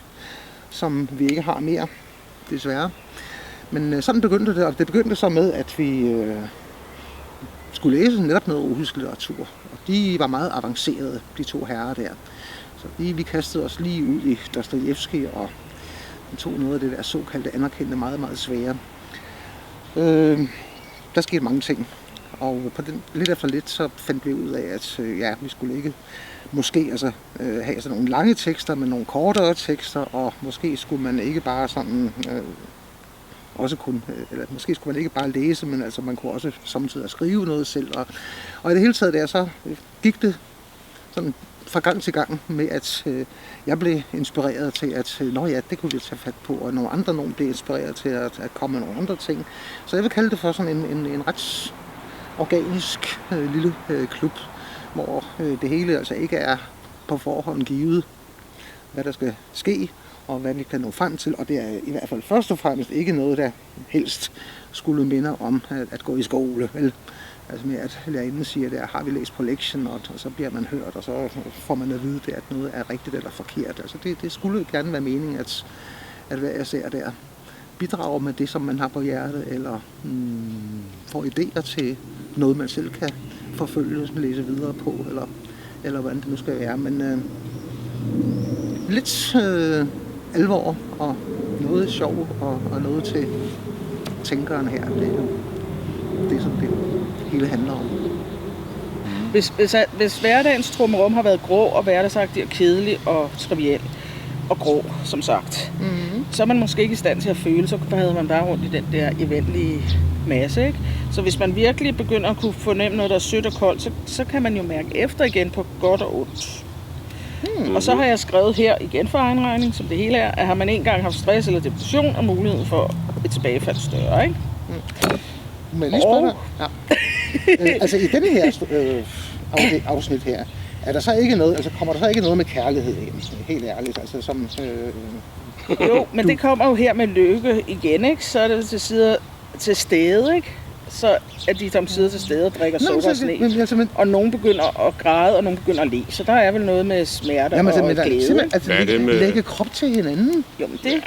som vi ikke har mere, desværre. Men sådan begyndte det, og det begyndte så med, at vi skulle læse netop noget russisk litteratur. Og de var meget avancerede, de 2 herrer der. Så vi kastede os lige ud i Dostojevskij og tog noget af det der såkaldte anerkendte meget, meget svære. Der skete mange ting, og på den, lidt efter lidt så fandt vi ud af, at vi skulle ikke måske have sådan nogle lange tekster, men nogle kortere tekster, og måske skulle man ikke bare sådan måske skulle man ikke bare læse, men altså man kunne også samtidig skrive noget selv, og i det hele taget der så gik det sådan fra gang til gang med, at jeg blev inspireret til, at det kunne vi tage fat på, og nogen blev inspireret til at komme med nogle andre ting. Så jeg vil kalde det for sådan en ret organisk lille klub, hvor det hele altså ikke er på forhånd givet, hvad der skal ske, og hvad vi kan nå frem til, og det er i hvert fald først og fremmest ikke noget, der helst skulle minde om at gå i skole, vel? Altså med at lærerinden siger, der har vi læst på lektion, og så bliver man hørt, og så får man at vide, at noget er rigtigt eller forkert. Altså det skulle gerne være meningen, at hvad jeg ser der bidrager med det, som man har på hjertet, eller får idéer til noget, man selv kan forfølge, læse videre på, eller hvordan det nu skal være. Men lidt alvor og noget sjov og noget til tænkeren her. Det er sådan det hele handler om.
Hvis hverdagens trummerum har været grå og hverdagsagtig og kedelig og triviel og grå, som sagt, så er man måske ikke i stand til at føle, så havde man bare rundt i den der eventlige masse, ikke? Så hvis man virkelig begynder at kunne fornemme noget, der er sødt og koldt, så kan man jo mærke efter igen på godt og ondt. Og så har jeg skrevet her igen for egen regning, som det hele er, at har man engang haft stress eller depression, og muligheden for et tilbagefald større, ikke?
Men lige spørge dig. Ja. Altså i denne her afsnit her, Er der så ikke noget, altså kommer der så ikke noget med kærlighed ind, helt ærligt, altså som...
Jo, men det kommer jo her med Lykke igen, ikke? Så er det til stede, ikke? Så at de som sidder til stede og drikker sukker og sne. Og nogen begynder at græde, og nogen begynder at le. Så der er vel noget med smerte og glæde.
Altså, lægge krop til hinanden.
Jo, men det,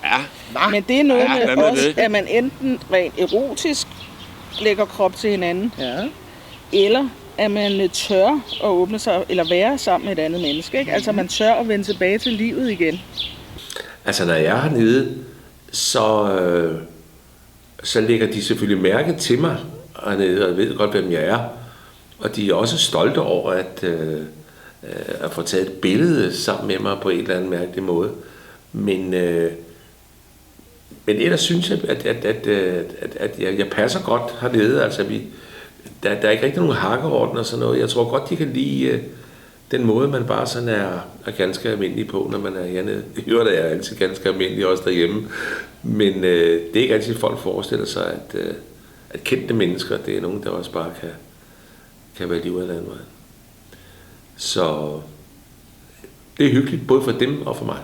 men det er noget med også, at man enten rent erotisk lægger krop til hinanden, eller at man tør at åbne sig, eller være sammen med et andet menneske. Ikke? Altså man tør at vende tilbage til livet igen.
Altså når jeg er hernede, så lægger de selvfølgelig mærke til mig hernede, og ved godt, hvem jeg er. Og de er også stolte over at få taget et billede sammen med mig på en eller anden mærkelig måde. Men ellers synes jeg, at jeg passer godt hernede. Altså, der er ikke rigtig nogen hakkeorden og sådan noget. Jeg tror godt, de kan lide den måde, man bare sådan er ganske almindelig på, når man er hernede. I øvrigt er jeg altid ganske almindelig også derhjemme. Men det er ikke altid, folk forestiller sig, at kendte mennesker, det er nogen, der også bare kan være liv af den vej. Så det er hyggeligt, både for dem og for mig.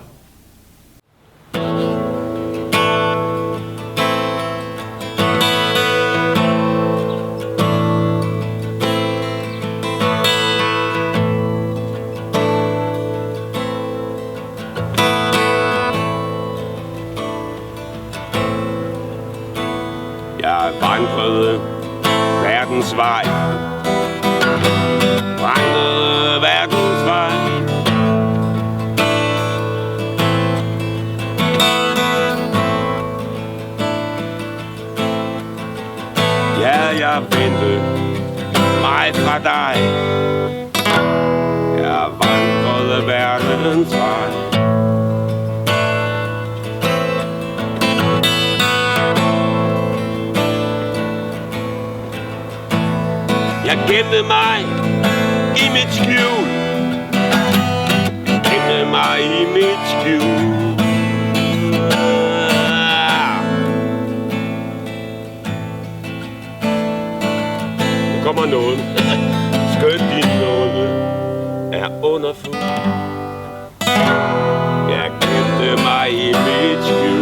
Jeg vandrede verdens vej. Vandrede verdens vej. Ja, jeg vendte mig fra dig. Jeg vandrede verdens vej. Jeg gemte mig i mit skjul. Gemte mig i mit skjul. Nu kommer noget. Skønt din nåde er underfuld. Jeg gemte mig i mit skjul.